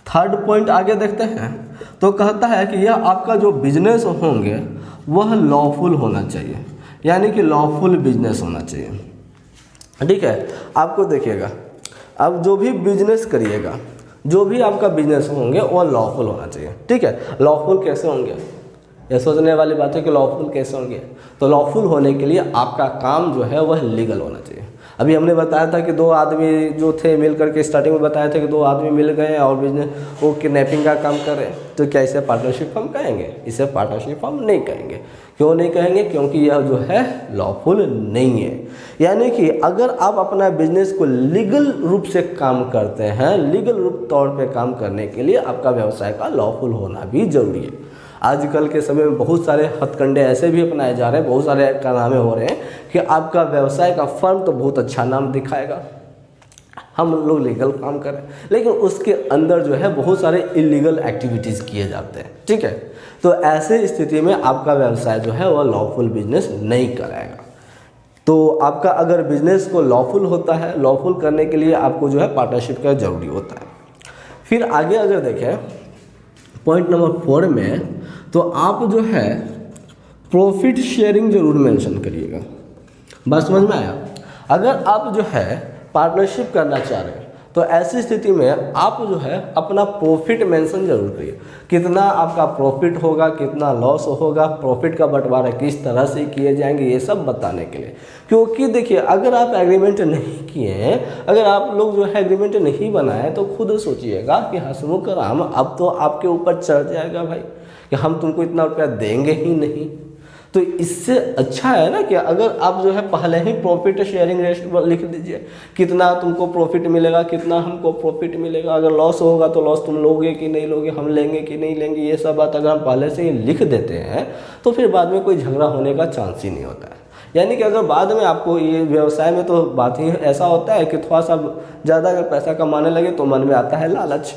थर्ड पॉइंट आगे देखते हैं। तो कहता है कि यह आपका जो बिजनेस होंगे वह लॉफुल होना चाहिए, यानी कि लॉफुल बिजनेस होना चाहिए। ठीक है, आपको देखिएगा, अब जो भी बिजनेस करिएगा, जो भी आपका बिजनेस होंगे वो लॉफुल होना चाहिए। ठीक है, लॉफुल कैसे होंगे? ये सोचने वाली बात है कि लॉफुल कैसे होंगे। तो लॉफुल होने के लिए आपका काम जो है वह लीगल होना चाहिए। अभी हमने बताया था कि दो आदमी जो थे मिल करके, स्टार्टिंग में बताया था कि दो आदमी मिल गए और बिजनेस वो किडनैपिंग का काम कर रहे हैं, तो क्या इसे पार्टनरशिप फर्म कहेंगे? इसे पार्टनरशिप फर्म नहीं कहेंगे। क्यों नहीं कहेंगे? क्योंकि यह जो है लॉफुल नहीं है। यानी कि अगर आप अपना बिजनेस को लीगल रूप से काम करते हैं, लीगल रूप तौर पे काम करने के लिए आपका व्यवसाय का लॉफुल होना भी जरूरी है। आजकल के समय में बहुत सारे हथकंडे ऐसे भी अपनाए जा रहे हैं, बहुत सारे कारनामे हो रहे हैं कि आपका व्यवसाय का फर्म तो बहुत अच्छा नाम दिखाएगा, हम लोग लीगल काम करें, लेकिन उसके अंदर जो है बहुत सारे इलीगल एक्टिविटीज़ किए जाते हैं। ठीक है, तो ऐसे स्थिति में आपका व्यवसाय जो है वह लॉफुल बिजनेस नहीं कराएगा। तो आपका अगर बिजनेस को लॉफुल होता है, लॉफुल करने के लिए आपको जो है पार्टनरशिप का जरूरी होता है। फिर आगे अगर देखें पॉइंट नंबर 4 में, तो आप जो है प्रॉफिट शेयरिंग जरूर मेंशन करिएगा। बात समझ में आया? अगर आप जो है पार्टनरशिप करना चाह रहे हैं तो ऐसी स्थिति में आप जो है अपना प्रॉफिट मेंशन जरूर करिए। कितना आपका प्रॉफिट होगा, कितना लॉस होगा, प्रॉफिट का बंटवारा किस तरह से किए जाएंगे, ये सब बताने के लिए। क्योंकि देखिए, अगर आप एग्रीमेंट नहीं किए हैं, अगर आप लोग जो है एग्रीमेंट नहीं बनाए, तो खुद सोचिएगा कि हसमुख राम अब तो आपके ऊपर चढ़ जाएगा भाई कि हम तुमको इतना रुपया देंगे ही नहीं। तो इससे अच्छा है ना कि अगर आप जो है पहले ही प्रॉफिट शेयरिंग रेशियो लिख दीजिए, कितना तुमको प्रॉफिट मिलेगा, कितना हमको प्रॉफिट मिलेगा, अगर लॉस होगा तो लॉस तुम लोगे कि नहीं लोगे, हम लेंगे कि नहीं लेंगे, ये सब बात अगर हम पहले से ही लिख देते हैं तो फिर बाद में कोई झगड़ा होने का चांस ही नहीं होता है। यानी कि अगर बाद में आपको ये व्यवसाय में तो बात ही ऐसा होता है कि थोड़ा सा ज़्यादा अगर पैसा कमाने लगे तो मन में आता है लालच,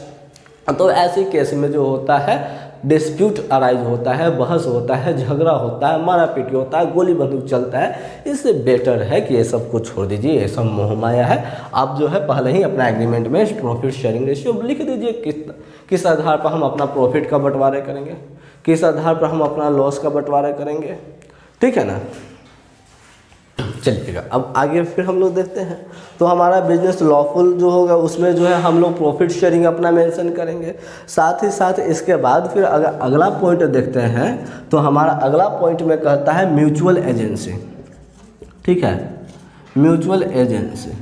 तो ऐसे केस में जो होता है डिस्प्यूट अराइज होता है, बहस होता है, झगड़ा होता है, मारा पीटी होता है, गोली बंदूक चलता है। इससे बेटर है कि ये सब कुछ छोड़ दीजिए, ये सब मोहमाया है। आप जो है पहले ही अपना एग्रीमेंट में प्रॉफिट शेयरिंग रेशियो लिख दीजिए, किस आधार पर हम अपना प्रॉफिट का बंटवारा करेंगे, किस आधार पर हम अपना लॉस का बंटवारा करेंगे। ठीक है ना? चलिएगा, अब आगे फिर हम लोग देखते हैं। तो हमारा बिजनेस लॉफुल जो होगा उसमें जो है हम लोग प्रॉफिट शेयरिंग अपना मेंशन करेंगे। साथ ही साथ इसके बाद फिर अगर अगला पॉइंट देखते हैं तो हमारा अगला पॉइंट में कहता है म्यूचुअल एजेंसी। ठीक है, म्यूचुअल एजेंसी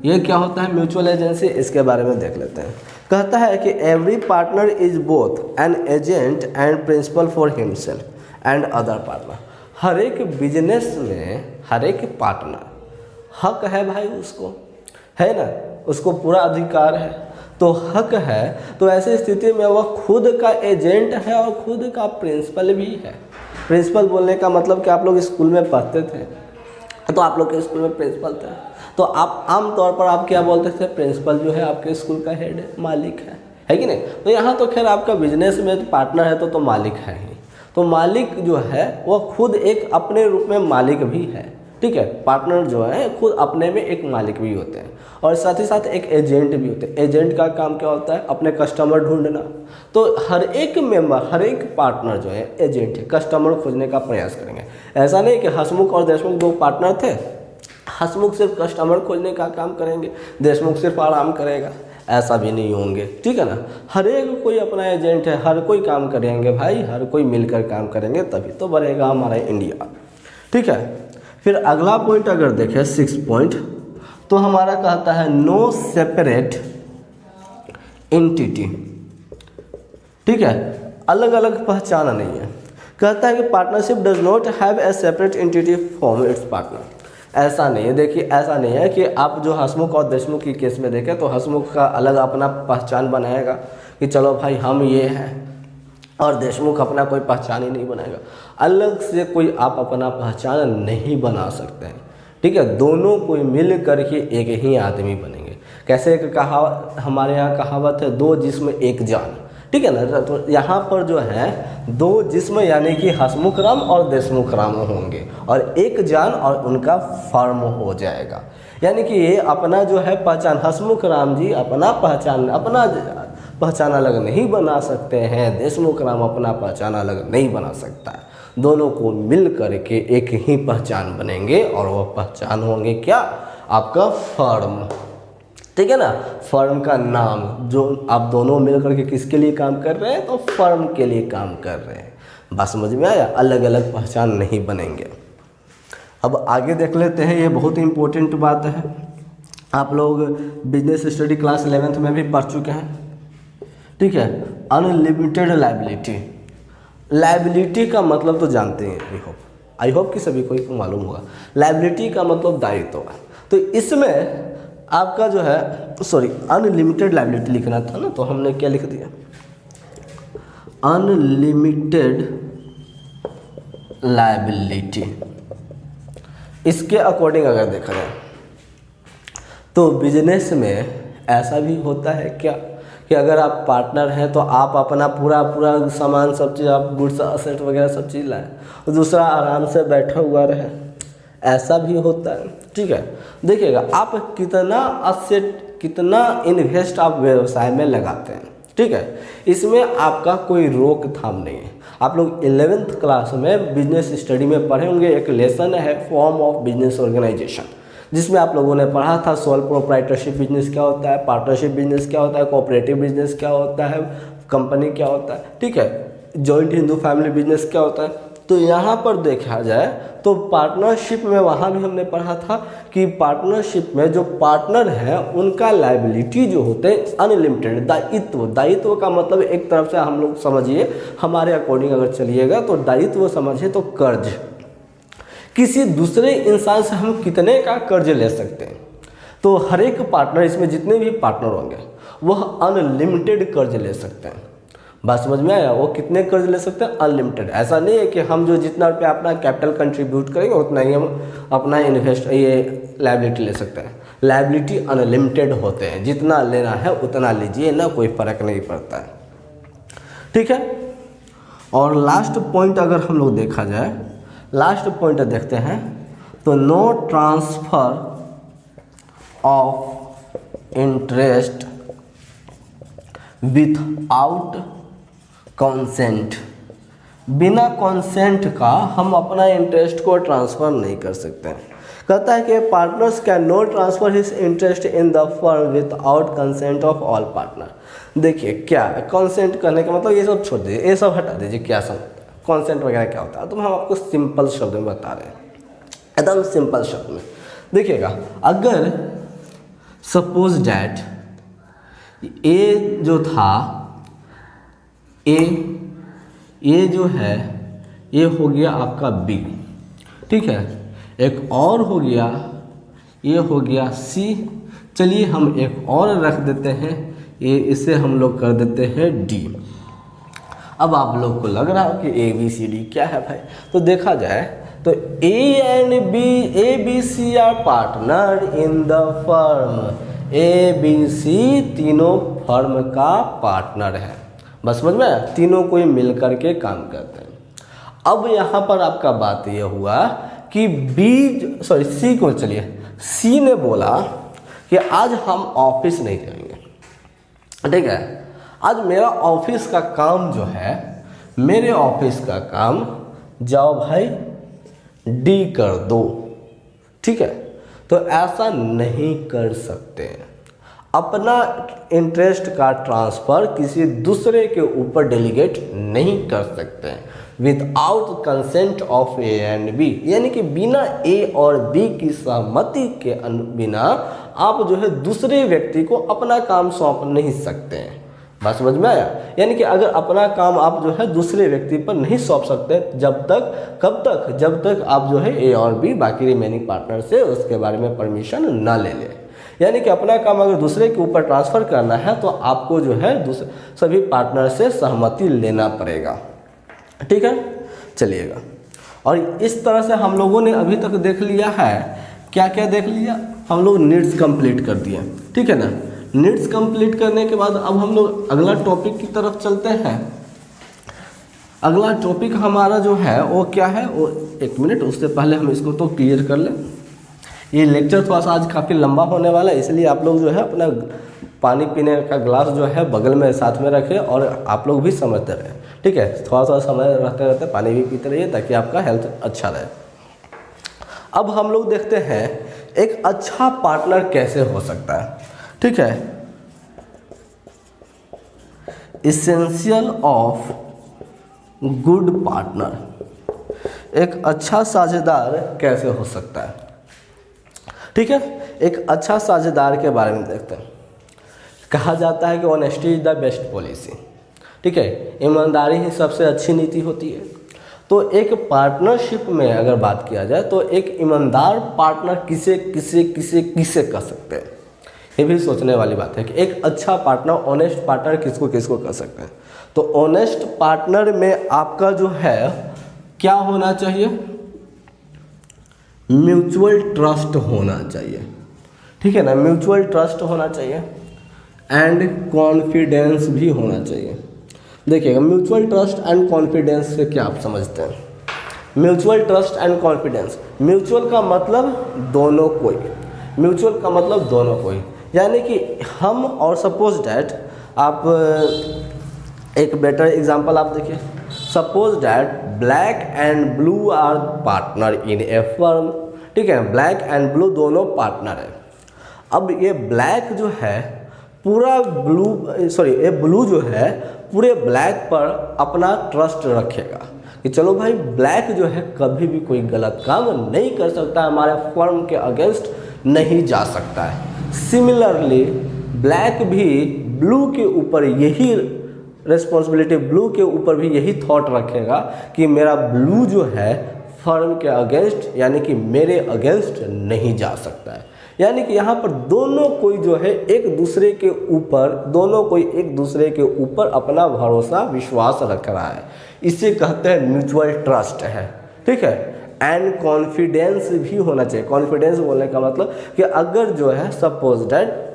ये क्या होता है? म्यूचुअल एजेंसी, इसके बारे में देख लेते हैं। कहता है कि every partner is both an agent and principal for himself and other partner. हर एक बिजनेस में हर एक पार्टनर हक है भाई, उसको है ना, उसको पूरा अधिकार है, तो हक है। तो ऐसी स्थिति में वह खुद का एजेंट है और खुद का प्रिंसिपल भी है। प्रिंसिपल बोलने का मतलब कि आप लोग स्कूल में पढ़ते थे तो आप लोग के स्कूल में प्रिंसिपल थे, तो आप आम तौर पर आप क्या बोलते थे? प्रिंसिपल जो है आपके स्कूल का हेड है, मालिक है कि नहीं? तो यहाँ तो खैर आपका बिजनेस में तो पार्टनर है तो मालिक है ही। तो मालिक जो है वह खुद एक अपने रूप में मालिक भी है। ठीक है, पार्टनर जो है खुद अपने में एक मालिक भी होते हैं और साथ ही साथ एक एजेंट भी होते हैं। एजेंट का काम क्या होता है? अपने कस्टमर ढूंढना। तो हर एक मेंबर, हर एक पार्टनर जो है एजेंट है, कस्टमर खोजने का प्रयास करेंगे। ऐसा नहीं कि हसमुख और देशमुख दो पार्टनर थे, हसमुख सिर्फ कस्टमर खोजने का काम करेंगे, देशमुख सिर्फ आराम करेगा, ऐसा भी नहीं होंगे। ठीक है ना? हर एक कोई अपना एजेंट है, हर कोई काम करेंगे भाई, हर कोई मिलकर काम करेंगे, तभी तो बढ़ेगा हमारा इंडिया। ठीक है, फिर अगला पॉइंट अगर देखें 6 पॉइंट, तो हमारा कहता है नो सेपरेट एंटिटी। ठीक है, अलग अलग पहचान नहीं है। कहता है कि partnership does not have a separate entity from its partner. ऐसा नहीं है, देखिए ऐसा नहीं है कि आप जो हसमुख और देशमुख की केस में देखें तो हसमुख का अलग अपना पहचान बनाएगा कि चलो भाई हम ये हैं, और देशमुख अपना कोई पहचान ही नहीं बनाएगा। अलग से कोई आप अपना पहचान नहीं बना सकते हैं, ठीक है। दोनों कोई मिल करके एक ही आदमी बनेंगे। कैसे एक कहावत हमारे यहाँ कहावत है, दो जिस्म एक जान, ठीक है ना। तो यहाँ पर जो है दो जिस्म यानी कि हसमुख राम और देशमुख राम होंगे और एक जान और उनका फर्म हो जाएगा। यानी कि ये अपना जो है पहचान, हसमुख राम जी अपना पहचान अलग नहीं बना सकते हैं, देशमुख राम अपना पहचान अलग नहीं बना सकता है। दोनों को मिल करके एक ही पहचान बनेंगे और वह पहचान होंगे क्या, आपका फर्म, ठीक है ना। फर्म का नाम, जो आप दोनों मिल करके किसके लिए काम कर रहे हैं, तो फर्म के लिए काम कर रहे हैं। बात समझ में आया, अलग अलग पहचान नहीं बनेंगे। अब आगे देख लेते हैं, ये बहुत इंपॉर्टेंट बात है, आप लोग बिजनेस स्टडी क्लास 11th में भी पढ़ चुके हैं, ठीक है। अनलिमिटेड लायबिलिटी, लायबिलिटी का मतलब तो जानते हैं, आई होप कि सभी को मालूम होगा। लायबिलिटी का मतलब दायित्व है। तो इसमें आपका जो है अनलिमिटेड लायबिलिटी लिखना था ना, तो हमने क्या लिख दिया, अनलिमिटेड लायबिलिटी। इसके अकॉर्डिंग अगर देखा जाए तो बिजनेस में ऐसा भी होता है क्या कि अगर आप पार्टनर हैं तो आप अपना पूरा सामान सब चीज़, आप गुड्स असेट वगैरह सब चीज़ लाएं और दूसरा आराम से बैठा हुआ रहे, ऐसा भी होता है, ठीक है। देखिएगा आप कितना इन्वेस्ट आप व्यवसाय में लगाते हैं, ठीक है। इसमें आपका कोई रोकथाम नहीं है। आप लोग 11th क्लास में बिजनेस स्टडी में पढ़े होंगे, एक लेसन है फॉर्म ऑफ बिजनेस ऑर्गेनाइजेशन, जिसमें आप लोगों ने पढ़ा था सोल प्रोप्राइटरशिप बिजनेस क्या होता है, पार्टनरशिप बिजनेस क्या होता है, कोऑपरेटिव बिजनेस क्या होता है, कंपनी क्या होता है, ठीक है, जॉइंट हिंदू फैमिली बिजनेस क्या होता है। तो यहाँ पर देखा जाए तो पार्टनरशिप में वहाँ भी हमने पढ़ा था कि पार्टनरशिप में जो पार्टनर है उनका लायबिलिटी जो होते हैं अनलिमिटेड, दायित्व का मतलब एक तरफ से हम लोग समझिए, हमारे अकॉर्डिंग अगर चलिएगा तो दायित्व समझिए तो कर्ज, किसी दूसरे इंसान से हम कितने का कर्ज ले सकते हैं। तो हर एक पार्टनर, इसमें जितने भी पार्टनर होंगे वह अनलिमिटेड कर्ज ले सकते हैं। बात समझ में आया, वो कितने कर्ज ले सकते हैं, अनलिमिटेड। ऐसा नहीं है कि हम जो जितना रुपया अपना कैपिटल कंट्रीब्यूट करेंगे उतना ही हम अपना लायबिलिटी ले सकते हैं। लायबिलिटी अनलिमिटेड होते हैं, जितना लेना है उतना लीजिए ना, कोई फर्क नहीं पड़ता है, ठीक है। और लास्ट पॉइंट अगर हम लोग देखा जाए, लास्ट पॉइंट देखते हैं तो no transfer of interest without consent, बिना कंसेंट का हम अपना इंटरेस्ट को ट्रांसफ़र नहीं कर सकते हैं। कहता है कि partners can not transfer his interest in the firm without consent of all partner. देखिए क्या कंसेंट करने का मतलब, ये सब छोड़ दीजिए, ये सब हटा दीजिए, क्या सब कंसेंट वगैरह क्या होता है, तो हम आपको सिंपल शब्द में बता रहे हैं, एकदम सिंपल शब्द में। देखिएगा, अगर सपोज डैट ए जो था, ए जो है ये हो गया आपका बी, ठीक है, एक और हो गया, ये हो गया सी। चलिए हम एक और रख देते हैं, ये इसे हम लोग कर देते हैं डी। अब आप लोग को लग रहा हो कि ए बी सी डी क्या है भाई, तो देखा जाए तो A B C are partner in the firm. A B C तीनों फर्म का पार्टनर है, बस समझ में, तीनों कोई मिल करके काम करते हैं। अब यहाँ पर आपका बात यह हुआ कि सी को, चलिए सी ने बोला कि आज हम ऑफिस नहीं जाएंगे, ठीक है, आज मेरा ऑफिस का काम जो है, मेरे ऑफिस का काम जाओ भाई डी कर दो, ठीक है। तो ऐसा नहीं कर सकते हैं, अपना इंटरेस्ट का ट्रांसफ़र किसी दूसरे के ऊपर डेलीगेट नहीं कर सकते हैं without consent of A and B, यानी कि बिना ए और बी की सहमति के बिना आप जो है दूसरे व्यक्ति को अपना काम सौंप नहीं सकते हैं। बात समझ में आया, यानी कि अगर अपना काम आप जो है दूसरे व्यक्ति पर नहीं सौंप सकते जब तक, कब तक, जब तक आप जो है ए और बी बाकी रिमेनिंग पार्टनर से उसके बारे में परमिशन ना ले लें। यानी कि अपना काम अगर दूसरे के ऊपर ट्रांसफ़र करना है तो आपको जो है सभी पार्टनर से सहमति लेना पड़ेगा। ठीक है, चलिएगा। और इस तरह से हम लोगों ने अभी तक देख लिया है, क्या क्या देख लिया, हम लोग नीड्स कंप्लीट कर दिए। ठीक है ना, नीड्स कंप्लीट करने के बाद अब हम लोग अगला टॉपिक की तरफ चलते हैं। अगला टॉपिक हमारा जो है वो क्या है, वो एक मिनट, उससे पहले हम इसको तो क्लियर कर लें। ये लेक्चर थोड़ा सा आज काफ़ी लंबा होने वाला है, इसलिए आप लोग जो है अपना पानी पीने का ग्लास जो है बगल में साथ में रखें और आप लोग भी समझते रहें। ठीक है, थोड़ा सा समय रहते रहते पानी भी पीते रहिए ताकि आपका हेल्थ अच्छा रहे। अब हम लोग देखते हैं एक अच्छा पार्टनर कैसे हो सकता है। ठीक है, इसेंशियल ऑफ गुड पार्टनर, एक अच्छा साझेदार कैसे हो सकता है। ठीक है, एक अच्छा साझेदार के बारे में देखते हैं। कहा जाता है कि honesty is the best policy. ठीक है, ईमानदारी ही सबसे अच्छी नीति होती है। तो एक पार्टनरशिप में अगर बात किया जाए तो एक ईमानदार पार्टनर किसे किसे किसे किसे कर सकते हैं, ये भी सोचने वाली बात है कि एक अच्छा पार्टनर, ऑनेस्ट पार्टनर किसको किसको कर सकते हैं। तो ऑनेस्ट पार्टनर में आपका जो है क्या होना चाहिए, म्यूचुअल ट्रस्ट होना चाहिए। ठीक है ना, म्यूचुअल ट्रस्ट होना चाहिए एंड कॉन्फिडेंस भी होना चाहिए। देखिएगा, म्यूचुअल ट्रस्ट एंड कॉन्फिडेंस से क्या आप समझते हैं। Mutual trust and confidence, mutual का मतलब दोनों कोई, म्यूचुअल का मतलब दोनों कोई, यानी कि हम और सपोज डैट आप एक बेटर एग्जांपल आप देखिए, suppose that black and blue are partner in a firm. ठीक है, ब्लैक एंड ब्लू दोनों पार्टनर है। अब ये ब्लैक जो है पूरा ये ब्लू जो है पूरे ब्लैक पर अपना ट्रस्ट रखेगा कि चलो भाई ब्लैक जो है कभी भी कोई गलत काम नहीं कर सकता, हमारे फर्म के अगेंस्ट नहीं जा सकता है। सिमिलरली ब्लैक भी ब्लू के ऊपर यही रिस्पॉन्सिबिलिटी, ब्लू के ऊपर भी यही थॉट रखेगा कि मेरा ब्लू जो है फर्म के अगेंस्ट यानी कि मेरे अगेंस्ट नहीं जा सकता है। यानी कि यहाँ पर दोनों कोई जो है एक दूसरे के ऊपर अपना भरोसा विश्वास रख रहा है, इसे कहते हैं म्यूचुअल ट्रस्ट है। ठीक है, एंड कॉन्फिडेंस भी होना चाहिए। कॉन्फिडेंस बोलने का मतलब कि अगर जो है सपोज दैट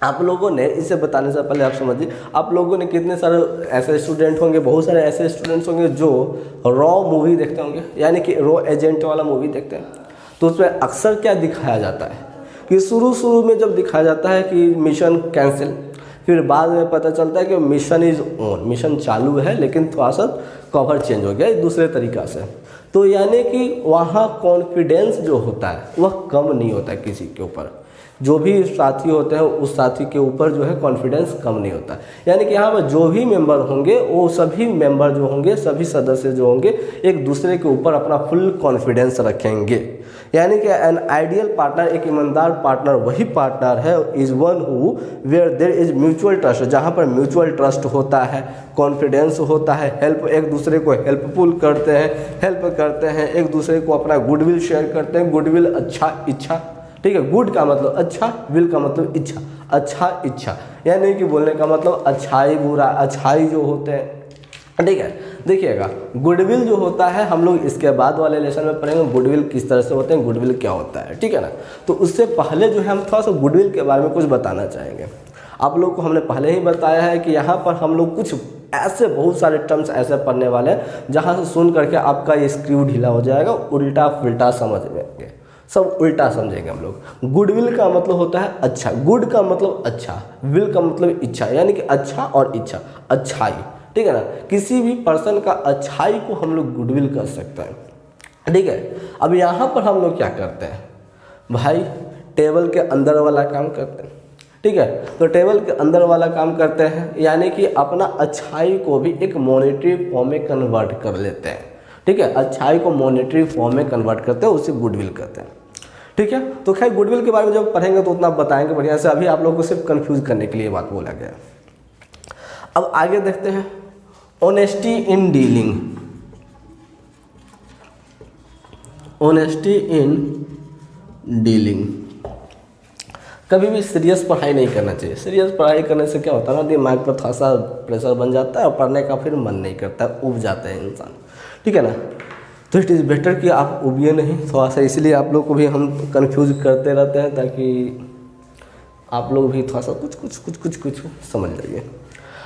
आप लोगों ने, इसे बताने से पहले आप समझिए, आप लोगों ने कितने सारे ऐसे स्टूडेंट होंगे, बहुत सारे ऐसे स्टूडेंट्स होंगे जो रॉ मूवी देखते होंगे, यानी कि रॉ एजेंट वाला मूवी देखते हैं। तो उसमें अक्सर क्या दिखाया जाता है कि शुरू में जब दिखाया जाता है कि मिशन कैंसिल, फिर बाद में पता चलता है कि मिशन इज़ ऑन, मिशन चालू है लेकिन थोड़ा सा कवर चेंज हो गया दूसरे तरीक़ा से। तो यानी कि वहाँ कॉन्फिडेंस जो होता है वह कम नहीं होता है किसी के ऊपर, जो भी साथी होते हैं उस साथी के ऊपर जो है कॉन्फिडेंस कम नहीं होता। यानी कि यहाँ पर जो भी मेंबर होंगे वो सभी मेंबर जो होंगे, सभी सदस्य जो होंगे एक दूसरे के ऊपर अपना फुल कॉन्फिडेंस रखेंगे। यानी कि एन आइडियल पार्टनर, एक ईमानदार पार्टनर वही पार्टनर है is one who where there is mutual trust, जहाँ पर म्यूचुअल ट्रस्ट होता है, कॉन्फिडेंस होता है, हेल्प, एक दूसरे को हेल्पफुल करते हैं, एक दूसरे को अपना गुडविल शेयर करते हैं। गुडविल अच्छा इच्छा, ठीक है, गुड का मतलब अच्छा, विल का मतलब इच्छा, अच्छा इच्छा, यानी कि बोलने का मतलब अच्छाई बुरा, अच्छाई जो होते हैं। ठीक है, देखिएगा गुडविल जो होता है हम लोग इसके बाद वाले लेसन में पढ़ेंगे गुडविल किस तरह से होते हैं, गुडविल क्या होता है। ठीक है ना, तो उससे पहले जो है हम थोड़ा सा गुडविल के बारे में कुछ बताना चाहेंगे। आप लोग को हमने पहले ही बताया है कि यहाँ पर हम लोग कुछ ऐसे बहुत सारे टर्म्स ऐसे पढ़ने वाले हैं जहाँ से सुन करके आपका ये स्क्रू ढीला हो जाएगा, उल्टा फुल्टा समझ लेंगे, सब उल्टा समझेंगे हम लोग। गुडविल का मतलब होता है अच्छा, गुड का मतलब अच्छा, विल का मतलब इच्छा, यानी कि अच्छा और इच्छा, अच्छाई। ठीक है ना, किसी भी पर्सन का अच्छाई को हम लोग गुडविल कर सकते हैं। ठीक है, अब यहाँ पर हम लोग क्या करते हैं भाई, टेबल के अंदर वाला काम करते हैं। ठीक है, तो टेबल के अंदर वाला काम करते हैं यानी कि अपना अच्छाई को भी एक मॉनेटरी फॉर्म में कन्वर्ट कर लेते हैं। ठीक है, अच्छाई को मॉनेटरी फॉर्म में कन्वर्ट करते हैं, उसे गुडविल करते हैं। ठीक है, तो खैर गुडविल के बारे में जब पढ़ेंगे तो उतना बताएंगे बढ़िया से, अभी आप लोगों को सिर्फ कंफ्यूज करने के लिए बात बोला गया। अब आगे देखते हैं honesty in dealing. Honesty in dealing, कभी भी सीरियस पढ़ाई नहीं करना चाहिए। सीरियस पढ़ाई करने से क्या होता है ना, दिमाग पर थोड़ा सा प्रेशर बन जाता है और पढ़ने का फिर मन नहीं करता, उब जाता है इंसान, ठीक है ना। तो इट इज़ बेटर कि आप उबिए नहीं थोड़ा सा, इसलिए आप लोग को भी हम कंफ्यूज करते रहते हैं ताकि आप लोग भी थोड़ा सा कुछ समझ जाइए।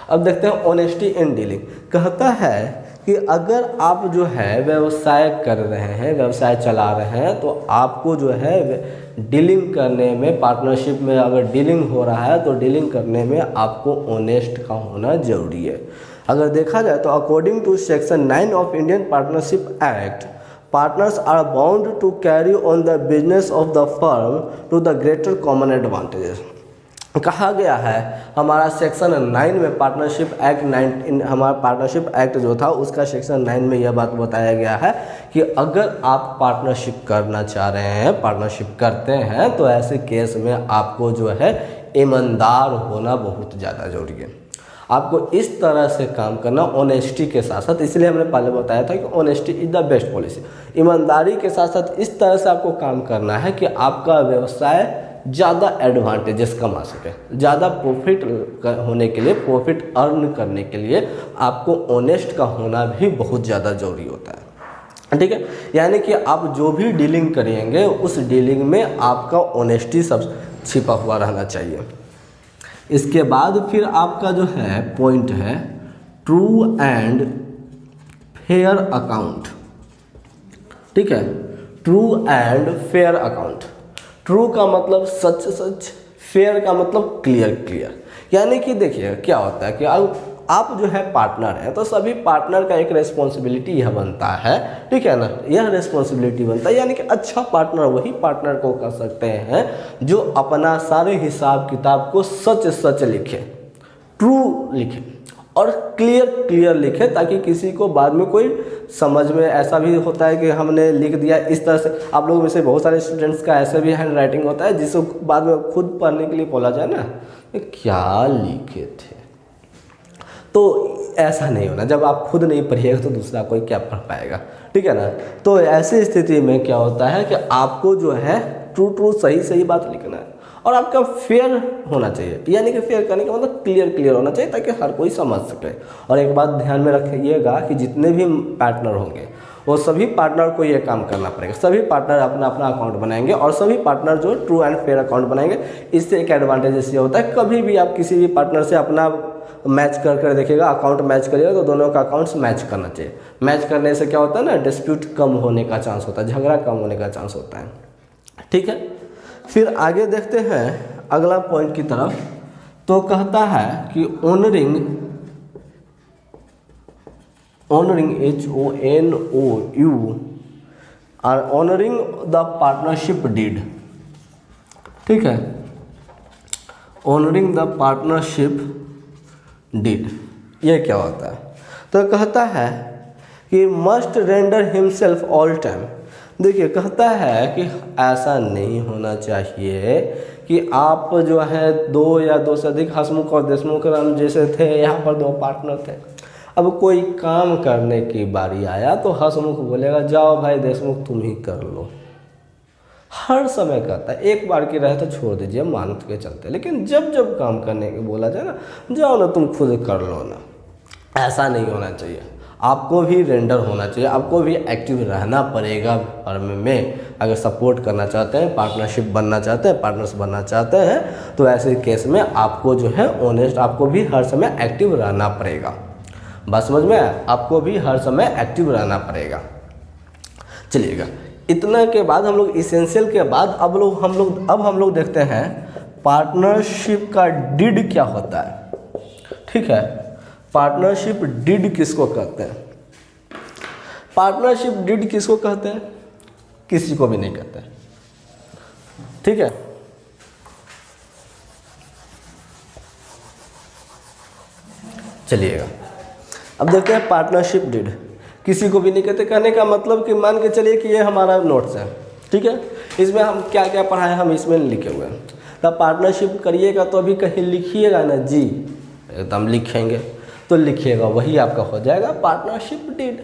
अब देखते हैं ऑनेस्टी इन डीलिंग। कहता है कि अगर आप जो है व्यवसाय कर रहे हैं, व्यवसाय चला रहे हैं, तो आपको जो है डीलिंग करने में, पार्टनरशिप में अगर डीलिंग हो रहा है तो डीलिंग करने में आपको ऑनेस्ट का होना जरूरी है। अगर देखा जाए तो according to section 9 of Indian partnership act, partners are bound to carry on the business of the firm to the greater common advantages. कहा गया है हमारा सेक्शन 9 में, पार्टनरशिप एक्ट 9, हमारा पार्टनरशिप एक्ट जो था उसका सेक्शन 9 में यह बात बताया गया है कि अगर आप पार्टनरशिप करना चाह रहे हैं, पार्टनरशिप करते हैं, तो ऐसे केस में आपको जो है ईमानदार होना बहुत ज़्यादा जरूरी है। आपको इस तरह से काम करना ऑनेस्टी के साथ साथ, इसलिए हमने पहले बताया था कि honesty is the best policy. ईमानदारी के साथ साथ इस तरह से आपको काम करना है कि आपका व्यवसाय ज़्यादा एडवांटेजेस कमा सके, ज़्यादा प्रॉफिट होने के लिए, प्रॉफिट अर्न करने के लिए आपको ऑनेस्ट का होना भी बहुत ज़्यादा ज़रूरी होता है, ठीक है। यानी कि आप जो भी डीलिंग करेंगे उस डीलिंग में आपका ऑनेस्टी सब छिपा हुआ रहना चाहिए। इसके बाद फिर आपका जो है पॉइंट है ट्रू एंड फेयर अकाउंट, ठीक है। True and fair account. True का मतलब सच सच, फेयर का मतलब क्लियर क्लियर। यानी कि देखिए क्या होता है कि आप जो है पार्टनर हैं, तो सभी पार्टनर का एक रिस्पॉन्सिबिलिटी यह बनता है, ठीक है ना, यह रिस्पॉन्सिबिलिटी बनता है। यानी कि अच्छा पार्टनर वही पार्टनर को कर सकते हैं जो अपना सारे हिसाब किताब को सच सच लिखे, ट्रू लिखे और क्लियर लिखे, ताकि किसी को बाद में कोई समझ में, ऐसा भी होता है कि हमने लिख दिया इस तरह से, आप लोगों में से बहुत सारे स्टूडेंट्स का ऐसे भी हैंड राइटिंग होता है जिसको बाद में खुद पढ़ने के लिए बोला जाए ना, क्या लिखे थे, तो ऐसा नहीं होना। जब आप खुद नहीं पढ़िएगा तो दूसरा कोई क्या पढ़ पाएगा, ठीक है ना। तो ऐसी स्थिति में क्या होता है कि आपको जो है ट्रू सही बात लिखना है और आपका फेयर होना चाहिए। यानी कि फेयर करने का मतलब क्लियर होना चाहिए ताकि हर कोई समझ सके। और एक बात ध्यान में रखिएगा कि जितने भी पार्टनर होंगे वो सभी पार्टनर को ये काम करना पड़ेगा। सभी पार्टनर अपना अकाउंट बनाएंगे और सभी पार्टनर जो ट्रू एंड फेयर अकाउंट बनाएंगे। इससे एक एडवांटेज ये होता है, कभी भी आप किसी भी पार्टनर से अपना मैच कर देखिएगा, अकाउंट मैच करिएगा तो दोनों का अकाउंट्स मैच करना चाहिए। मैच करने से क्या होता है ना, डिस्प्यूट कम होने का चांस होता है, झगड़ा कम होने का चांस होता है, ठीक है। फिर आगे देखते हैं अगला पॉइंट की तरफ। तो कहता है कि ऑनरिंग HONOU और ऑनरिंग द पार्टनरशिप डीड, ठीक है। ऑनरिंग द पार्टनरशिप डीड ये क्या होता है? तो कहता है कि must render himself all time. देखिए कहता है कि ऐसा नहीं होना चाहिए कि आप जो है दो या दो से अधिक हसमुख और देशमुख राम जैसे थे, यहाँ पर दो पार्टनर थे। अब कोई काम करने की बारी आया तो हसमुख बोलेगा जाओ भाई देशमुख तुम ही कर लो, हर समय कहता है। एक बार की रहे तो छोड़ दीजिए मान के चलते, लेकिन जब काम करने के बोला जाए ना, जाओ ना तुम खुद कर लो ना, ऐसा नहीं होना चाहिए। आपको भी रेंडर होना चाहिए, आपको भी एक्टिव रहना पड़ेगा फर्म में। अगर सपोर्ट करना चाहते हैं, पार्टनरशिप बनना चाहते हैं, पार्टनर्स बनना चाहते हैं, तो ऐसे केस में आपको जो है ऑनेस्ट, आपको भी हर समय एक्टिव रहना पड़ेगा। बात समझ में, आपको भी हर समय एक्टिव रहना पड़ेगा। चलिएगा, इतना के बाद हम लोग इसेंशियल के बाद अब हम लोग देखते हैं पार्टनरशिप का डिड क्या होता है, ठीक है। पार्टनरशिप डिड किसको कहते हैं? पार्टनरशिप डिड किसको कहते हैं? किसी को भी नहीं कहते, ठीक है। चलिएगा, अब देखते हैं पार्टनरशिप डीड किसी को भी नहीं कहते। कहने का मतलब कि मान के चलिए कि ये हमारा नोट्स है, ठीक है। इसमें हम क्या क्या पढ़ाए हम इसमें लिखे हुए हैं। तब पार्टनरशिप करिएगा तो अभी कहीं लिखिएगा ना जी, एकदम लिखेंगे तो लिखिएगा, वही आपका हो जाएगा पार्टनरशिप डीड।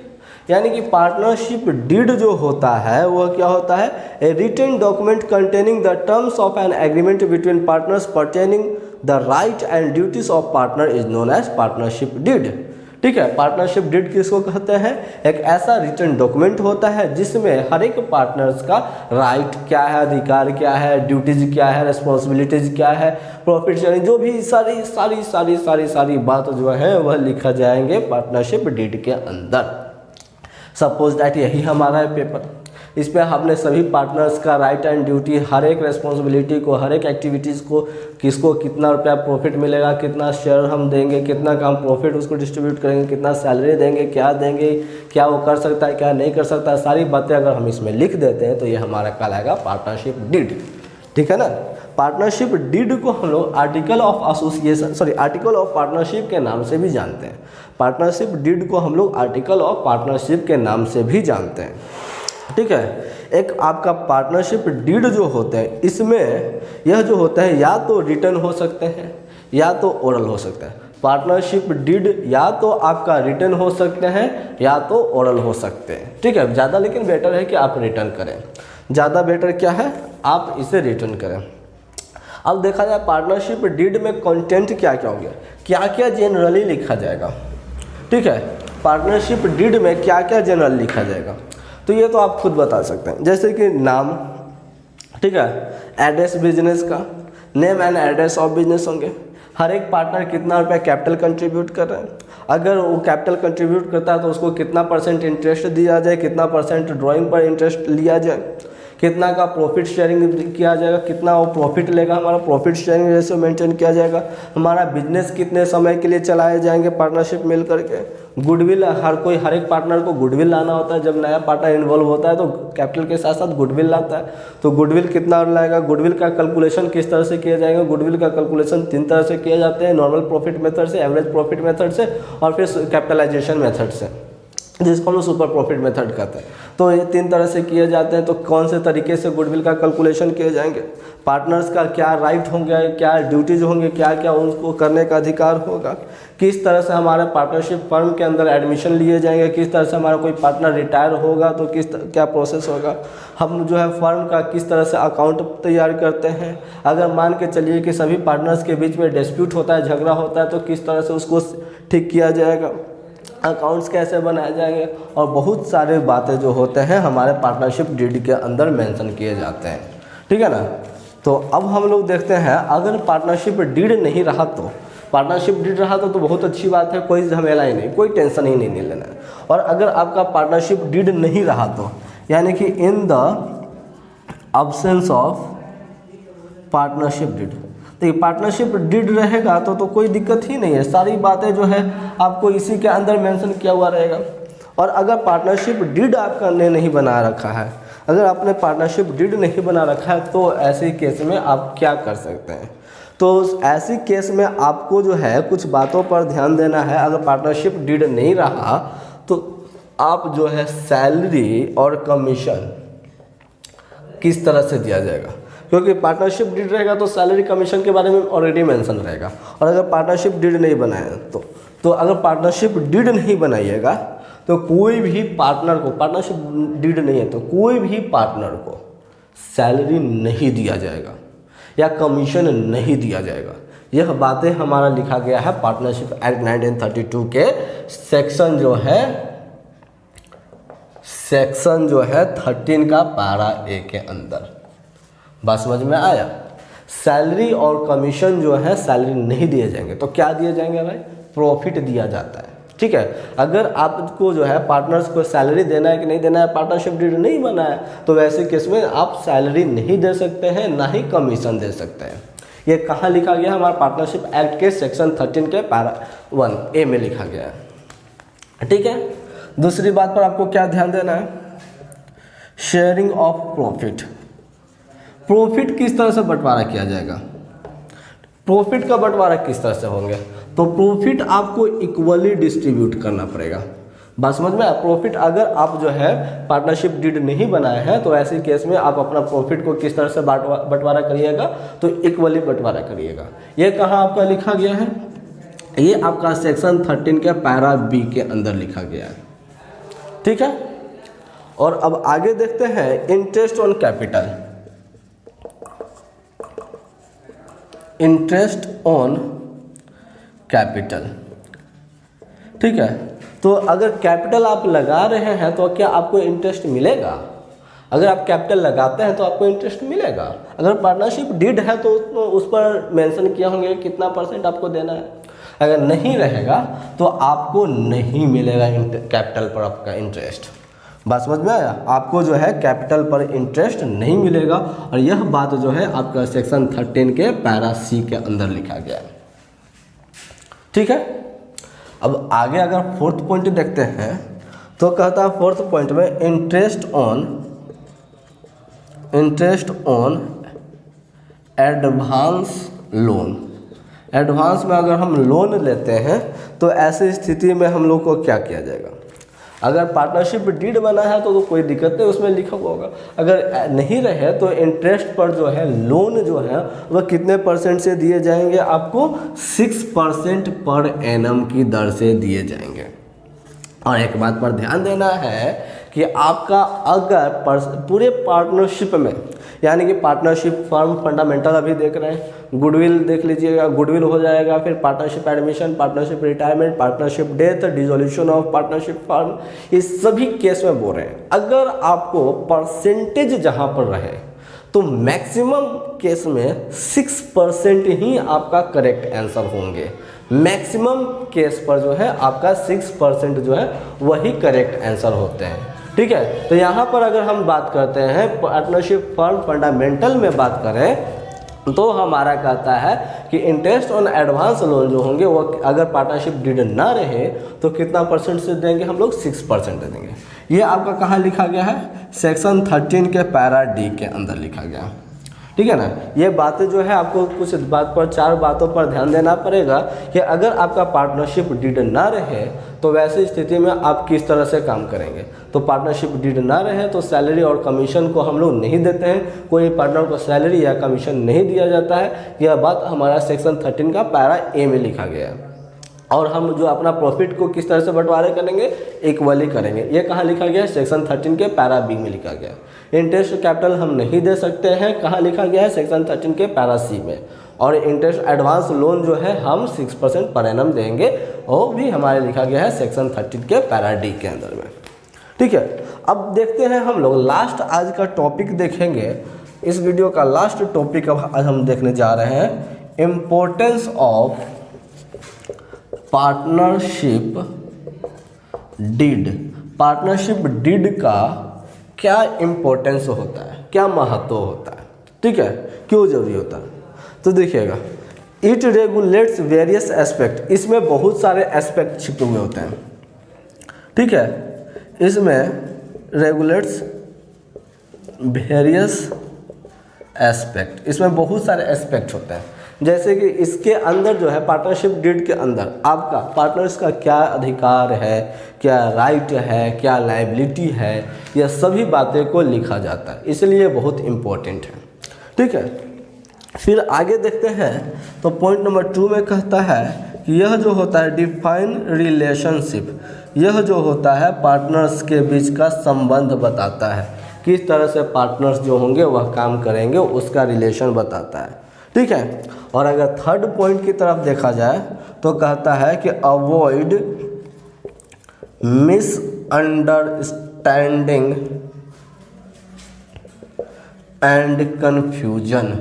यानी कि पार्टनरशिप डीड जो होता है वह क्या होता है, a written document containing the terms of an agreement between partners pertaining the right and duties of partner is known as partnership deed. ठीक है, पार्टनरशिप डीड किसको कहते हैं, एक ऐसा रिटन डॉक्यूमेंट होता है जिसमें हर एक पार्टनर्स का राइट क्या है, अधिकार क्या है, ड्यूटीज क्या है, रिस्पॉन्सिबिलिटीज क्या है, प्रॉफिट शेयरिंग, जो भी सारी बात जो है वह लिखा जाएंगे पार्टनरशिप डीड के अंदर। सपोज दैट यही हमारा है पेपर, इस पर हमने सभी पार्टनर्स का राइट एंड ड्यूटी, हर एक रेस्पॉन्सिबिलिटी को, हर एक एक्टिविटीज़ को, किसको कितना रुपया प्रॉफिट मिलेगा, कितना शेयर हम देंगे, कितना का हम प्रॉफिट उसको डिस्ट्रीब्यूट करेंगे, कितना सैलरी देंगे, क्या वो कर सकता है, क्या नहीं कर सकता है, सारी बातें अगर हम इसमें लिख देते हैं तो ये हमारा कहलाएगा पार्टनरशिप डीड। ठीक है ना। पार्टनरशिप डीड को हम लोग आर्टिकल ऑफ पार्टनरशिप के नाम से भी जानते हैं। पार्टनरशिप डीड को हम लोग आर्टिकल ऑफ पार्टनरशिप के नाम से भी जानते हैं। ठीक है, एक आपका पार्टनरशिप डीड जो होते हैं इसमें यह जो होता है या तो रिटन हो सकते हैं या तो ओरल हो सकता है। पार्टनरशिप डीड या तो आपका रिटन हो सकते हैं या तो ओरल हो सकते हैं। ठीक है, ज़्यादा लेकिन बेटर है कि आप रिटर्न करें, ज़्यादा बेटर क्या है, आप इसे रिटर्न करें। अब देखा जाए पार्टनरशिप डीड में कंटेंट क्या क्या होंगे, क्या क्या जनरली लिखा जाएगा। ठीक है, पार्टनरशिप डीड में क्या क्या जनरल लिखा जाएगा तो ये तो आप खुद बता सकते हैं, जैसे कि नाम, ठीक है, एड्रेस बिजनेस का, name and address of business होंगे, हर एक पार्टनर कितना रुपया कैपिटल कंट्रीब्यूट कर रहे हैं, अगर वो कैपिटल कंट्रीब्यूट करता है तो उसको कितना परसेंट इंटरेस्ट दिया जाए, कितना परसेंट ड्राइंग पर इंटरेस्ट लिया जाए, कितना का प्रॉफिट शेयरिंग किया जाएगा, कितना वो प्रॉफिट लेगा, हमारा प्रॉफिट शेयरिंग रेशियो मेंटेन किया जाएगा, हमारा बिजनेस कितने समय के लिए चलाए जाएंगे पार्टनरशिप मिल करके, गुडविल, हर एक पार्टनर को गुडविल लाना होता है। जब नया पार्टनर इन्वॉल्व होता है तो कैपिटल के साथ साथ गुडविल लाता है, तो गुडविल कितना लाएगा, गुडविल का कैलकुलेशन किस तरह से किया जाएगा। गुडविल का कैलकुलेशन 3 तरह से किए जाते हैं, नॉर्मल प्रॉफिट मेथड से, एवरेज प्रॉफिट मेथड से और फिर कैपिटलाइजेशन मेथड से, जिसको हम लोग सुपर प्रॉफिट मेथड कहते हैं। तो ये 3 तरह से किए जाते हैं। तो कौन से तरीके से गुडविल का कैलकुलेशन किए जाएंगे, पार्टनर्स का क्या राइट होंगे, क्या ड्यूटीज होंगे, क्या क्या उनको करने का अधिकार होगा, किस तरह से हमारे पार्टनरशिप फर्म के अंदर एडमिशन लिए जाएंगे, किस तरह से हमारा कोई पार्टनर रिटायर होगा तो क्या प्रोसेस होगा, हम जो है फर्म का किस तरह से अकाउंट तैयार करते हैं, अगर मान के चलिए कि सभी पार्टनर्स के बीच में डिस्प्यूट होता है, झगड़ा होता है तो किस तरह से उसको ठीक किया जाएगा, अकाउंट्स कैसे बनाए जाएंगे, और बहुत सारे बातें जो होते हैं हमारे पार्टनरशिप डीड के अंदर मेंशन किए जाते हैं। ठीक है ना। तो अब हम लोग देखते हैं अगर पार्टनरशिप डीड नहीं रहा तो, पार्टनरशिप डीड रहा तो बहुत अच्छी बात है, कोई झमेला ही नहीं, कोई टेंशन ही नहीं लेना है। और अगर आपका पार्टनरशिप डीड नहीं रहा तो, यानी कि in the absence of partnership deed, देखिए पार्टनरशिप डीड रहेगा तो कोई दिक्कत ही नहीं है, सारी बातें जो है आपको इसी के अंदर मेंशन किया हुआ रहेगा। और अगर पार्टनरशिप डीड आपका ने नहीं बना रखा है, अगर आपने पार्टनरशिप डीड नहीं बना रखा है तो ऐसे केस में आप क्या कर सकते हैं, तो ऐसी केस में आपको जो है कुछ बातों पर ध्यान देना है। अगर पार्टनरशिप डीड नहीं रहा तो आप जो है सैलरी और कमीशन किस तरह से दिया जाएगा, क्योंकि पार्टनरशिप डीड रहेगा तो सैलरी कमीशन के बारे में ऑलरेडी मेंशन रहेगा। और अगर पार्टनरशिप डीड नहीं बनाया तो अगर पार्टनरशिप डीड नहीं बनाइएगा तो कोई भी पार्टनर को, पार्टनरशिप डीड नहीं है तो कोई भी पार्टनर को सैलरी नहीं दिया जाएगा या कमीशन नहीं दिया जाएगा। यह बातें हमारा लिखा गया है पार्टनरशिप एक्ट 1932 के सेक्शन जो है 13 का पारा ए के अंदर। बात समझ में आया। सैलरी और कमीशन जो है सैलरी नहीं दिए जाएंगे तो क्या दिए जाएंगे भाई, प्रॉफिट दिया जाता है। ठीक है, अगर आपको जो है पार्टनर्स को सैलरी देना है कि नहीं देना है, पार्टनरशिप डीड नहीं बना है तो वैसे केस में आप सैलरी नहीं दे सकते हैं, ना ही कमीशन दे सकते हैं। ये कहाँ लिखा गया है, हमारा पार्टनरशिप एक्ट के सेक्शन 13 के पैरा 1A में लिखा गया है। ठीक है, दूसरी बात पर आपको क्या ध्यान देना है, शेयरिंग ऑफ प्रॉफिट। प्रॉफिट किस तरह से बंटवारा किया जाएगा, प्रॉफिट का बंटवारा किस तरह से होंगे, तो प्रॉफिट आपको इक्वली डिस्ट्रीब्यूट करना पड़ेगा। बात समझ में आया। प्रॉफिट अगर आप जो है पार्टनरशिप डीड नहीं बनाए हैं तो ऐसे केस में आप अपना प्रॉफिट को किस तरह से बंटवारा करिएगा, तो इक्वली बंटवारा करिएगा। ये कहाँ आपका लिखा गया है, ये आपका सेक्शन 13 के पैरा बी के अंदर लिखा गया है। ठीक है। और अब आगे देखते हैं interest on capital. Interest on capital, ठीक है। तो अगर कैपिटल आप लगा रहे हैं तो क्या आपको इंटरेस्ट मिलेगा? अगर आप कैपिटल लगाते हैं तो आपको इंटरेस्ट मिलेगा। अगर पार्टनरशिप डीड है तो उस पर मेंशन किया होंगे कितना % आपको देना है। अगर नहीं रहेगा तो आपको नहीं मिलेगा कैपिटल पर आपका इंटरेस्ट। बात समझ में आया? आपको जो है कैपिटल पर इंटरेस्ट नहीं मिलेगा। और यह बात जो है आपका सेक्शन 13 के पैरा सी के अंदर लिखा गया है, ठीक है। अब आगे अगर फोर्थ पॉइंट देखते हैं तो कहता है फोर्थ पॉइंट में interest on advance loan. Advance में अगर हम लोन लेते हैं तो ऐसी स्थिति में हम लोग को क्या किया जाएगा? अगर पार्टनरशिप डीड बना है तो कोई दिक्कत नहीं, उसमें लिखा हुआ होगा। अगर नहीं रहे तो इंटरेस्ट पर जो है लोन जो है वह कितने % से दिए जाएंगे? आपको 6% पर एनम की दर से दिए जाएंगे। और एक बात पर ध्यान देना है कि आपका अगर पूरे पार्टनरशिप में, यानी कि पार्टनरशिप फर्म फंडामेंटल अभी देख रहे हैं, गुडविल देख लीजिएगा, गुडविल हो जाएगा, फिर partnership admission, partnership retirement, partnership death, dissolution of partnership firm, ये सभी केस में बोल रहे हैं। अगर आपको परसेंटेज जहां पर रहे तो मैक्सिमम केस में 6% ही आपका करेक्ट आंसर होंगे। मैक्सिमम केस पर जो है आपका 6% जो है वही करेक्ट आंसर होते हैं, ठीक है। तो यहाँ पर अगर हम बात करते हैं पार्टनरशिप फर्म फंडामेंटल में बात करें तो हमारा कहता है कि इंटरेस्ट ऑन एडवांस लोन जो होंगे वो अगर पार्टनरशिप डीड ना रहे तो कितना % से देंगे? हम लोग 6% दे देंगे। ये आपका कहाँ लिखा गया है? सेक्शन 13 के पैरा डी के अंदर लिखा गया, ठीक है ना। ये बातें जो है आपको कुछ बात पर 4 बातों पर ध्यान देना पड़ेगा कि अगर आपका पार्टनरशिप डीड ना रहे तो वैसी स्थिति में आप किस तरह से काम करेंगे। तो पार्टनरशिप डीड ना रहे तो सैलरी और कमीशन को हम लोग नहीं देते हैं, कोई पार्टनर को सैलरी या कमीशन नहीं दिया जाता है। यह बात हमारा सेक्शन 13 का पैरा ए में लिखा गया है। और हम जो अपना प्रॉफिट को किस तरह से बंटवारे करेंगे? इक्वली करेंगे। ये कहाँ लिखा गया है? सेक्शन 13 के पैरा बी में लिखा गया है। इंटरेस्ट कैपिटल हम नहीं दे सकते हैं, कहाँ लिखा गया है? सेक्शन 13 के पैरा सी में। और इंटरेस्ट एडवांस लोन जो है हम 6% पर एनम देंगे, वो भी हमारे लिखा गया है सेक्शन 13 के पैरा डी के अंदर में, ठीक है। अब देखते हैं हम लोग लास्ट आज का टॉपिक देखेंगे। इस वीडियो का लास्ट टॉपिक अब आज हम देखने जा रहे हैं, importance of partnership deed. Partnership deed का क्या इम्पोर्टेंस होता है, क्या महत्व होता है, ठीक है, क्यों जरूरी होता है? तो देखिएगा, इट रेगुलेट्स वेरियस एस्पेक्ट। इसमें बहुत सारे एस्पेक्ट छिपे हुए होते हैं, ठीक है। इसमें रेगुलेट्स वेरियस एस्पेक्ट, इसमें बहुत सारे एस्पेक्ट होते हैं। जैसे कि इसके अंदर जो है पार्टनरशिप डीड के अंदर आपका पार्टनर्स का क्या अधिकार है, क्या राइट है, क्या लायबिलिटी है, यह सभी बातें को लिखा जाता है, इसलिए बहुत इम्पोर्टेंट है, ठीक है। फिर आगे देखते हैं तो पॉइंट नंबर 2 में कहता है कि यह जो होता है डिफाइन रिलेशनशिप, यह जो होता है पार्टनर्स के बीच का संबंध बताता है, किस तरह से पार्टनर्स जो होंगे वह काम करेंगे, उसका रिलेशन बताता है, ठीक है। और अगर थर्ड पॉइंट की तरफ देखा जाए तो कहता है कि अवॉइड मिसअंडरस्टैंडिंग एंड कन्फ्यूजन।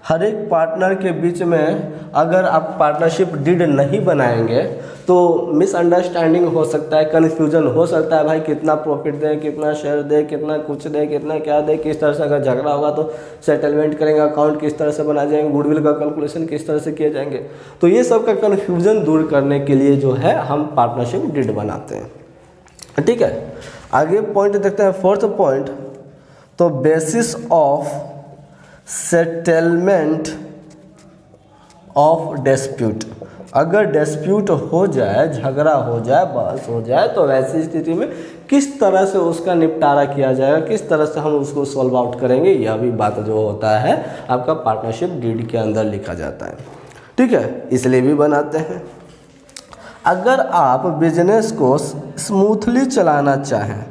हर एक पार्टनर के बीच में अगर आप पार्टनरशिप डीड नहीं बनाएंगे तो मिसअंडरस्टैंडिंग हो सकता है, कन्फ्यूजन हो सकता है, भाई कितना प्रॉफिट दे, कितना शेयर दे, कितना कुछ दे, कितना क्या दे, किस तरह से अगर झगड़ा होगा तो सेटलमेंट करेंगे, अकाउंट किस तरह से बनाए जाएंगे, गुडविल का कैलकुलेशन किस तरह से किए जाएंगे। तो ये सब का कन्फ्यूजन दूर करने के लिए जो है हम पार्टनरशिप डीड बनाते हैं, ठीक है। आगे पॉइंट देखते हैं, फोर्थ पॉइंट, तो basis of settlement of dispute. अगर डिस्प्यूट हो जाए, झगड़ा हो जाए, बहस हो जाए, तो वैसी स्थिति में किस तरह से उसका निपटारा किया जाएगा, किस तरह से हम उसको सॉल्व आउट करेंगे, यह भी बात जो होता है आपका पार्टनरशिप डीड के अंदर लिखा जाता है, ठीक है, इसलिए भी बनाते हैं। अगर आप बिजनेस को स्मूथली चलाना चाहें,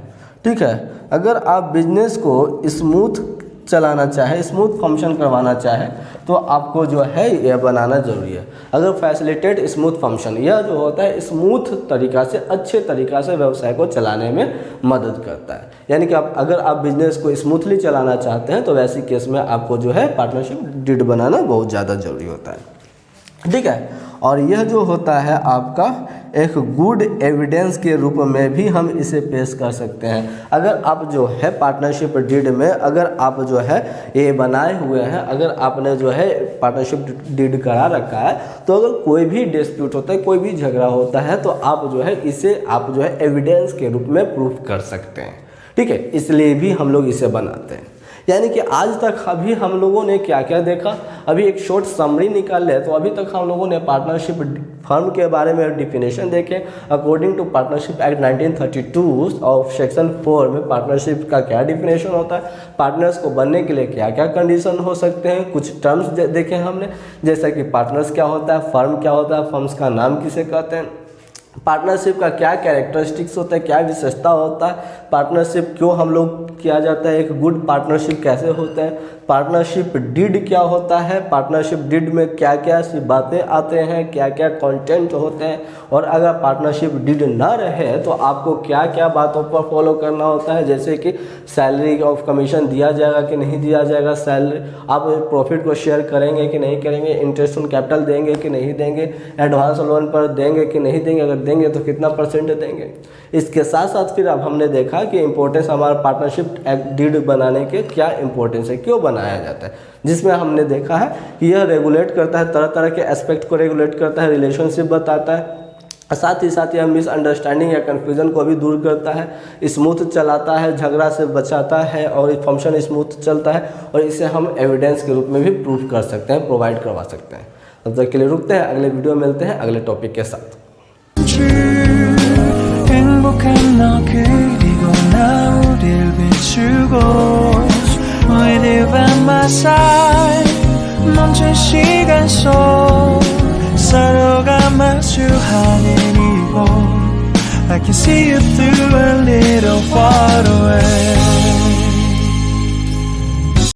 ठीक है, अगर आप बिजनेस को स्मूथ चलाना चाहे, स्मूथ फंक्शन करवाना चाहे, तो आपको जो है यह बनाना ज़रूरी है। अगर फैसिलिटेट स्मूथ फंक्शन, यह जो होता है स्मूथ तरीक़ा से, अच्छे तरीक़ा से व्यवसाय को चलाने में मदद करता है। यानी कि अगर आप बिजनेस को स्मूथली चलाना चाहते हैं तो वैसी केस में आपको जो है पार्टनरशिप डीड बनाना बहुत ज़्यादा ज़रूरी होता है, ठीक है। और यह जो होता है आपका एक गुड एविडेंस के रूप में भी हम इसे पेश कर सकते हैं। अगर आप जो है पार्टनरशिप डीड में, अगर आप जो है ये बनाए हुए हैं, अगर आपने जो है पार्टनरशिप डीड करा रखा है, तो अगर कोई भी डिस्प्यूट होता है, कोई भी झगड़ा होता है, तो आप जो है इसे आप जो है एविडेंस के रूप में प्रूफ कर सकते हैं, ठीक है। इसलिए भी हम लोग इसे बनाते हैं। यानी कि आज तक अभी हम लोगों ने क्या क्या देखा, अभी एक शॉर्ट समरी निकाल ले, तो अभी तक हम लोगों ने पार्टनरशिप फर्म के बारे में डिफिनेशन देखे। अकॉर्डिंग टू पार्टनरशिप एक्ट 1932 और सेक्शन 4 में पार्टनरशिप का क्या डिफिनेशन होता है, पार्टनर्स को बनने के लिए क्या क्या कंडीशन हो सकते हैं, कुछ टर्म्स देखे हमने, जैसा कि पार्टनर्स क्या होता है, फर्म क्या होता है, फर्म्स का नाम किसे कहते हैं, पार्टनरशिप का क्या कैरेक्टरिस्टिक्स होता है, क्या विशेषता होता है, पार्टनरशिप क्यों हम लोग किया जाता है, एक गुड पार्टनरशिप कैसे होता है, पार्टनरशिप डीड क्या होता है, पार्टनरशिप डीड में क्या क्या सी बातें आते हैं, क्या क्या कंटेंट होते हैं, और अगर पार्टनरशिप डीड ना रहे तो आपको क्या क्या बातों पर फॉलो करना होता है, जैसे कि सैलरी ऑफ कमीशन दिया जाएगा कि नहीं दिया जाएगा, सैलरी आप प्रॉफिट को शेयर करेंगे कि नहीं करेंगे, इंटरेस्ट ऑन कैपिटल देंगे कि नहीं देंगे, एडवांस लोन पर देंगे कि नहीं देंगे, अगर देंगे तो कितना परसेंट देंगे। इसके साथ साथ फिर अब हमने देखा कि इंपॉर्टेंस हमारा पार्टनरशिप डीड बनाने के क्या इंपॉर्टेंस है, क्यों बनाया जाता है, जिसमें हमने देखा है कि यह रेगुलेट करता है, तरह तरह के एस्पेक्ट को रेगुलेट करता है, रिलेशनशिप बताता है, साथ ही साथ यह मिसअंडरस्टैंडिंग या कन्फ्यूजन को भी दूर करता है, स्मूथ चलाता है, झगड़ा से बचाता है और फंक्शन स्मूथ चलता है, और इसे हम एविडेंस के रूप में भी प्रूफ कर सकते हैं, प्रोवाइड करवा सकते हैं। तब तक के लिए रुकते हैं, अगले वीडियो में मिलते हैं अगले टॉपिक के साथ। 행복한 너 그리고 나 우릴 비추고 너희들 by my side 멈춘 시간 속 서로가 마주하는 이곳 I can see you through a little far away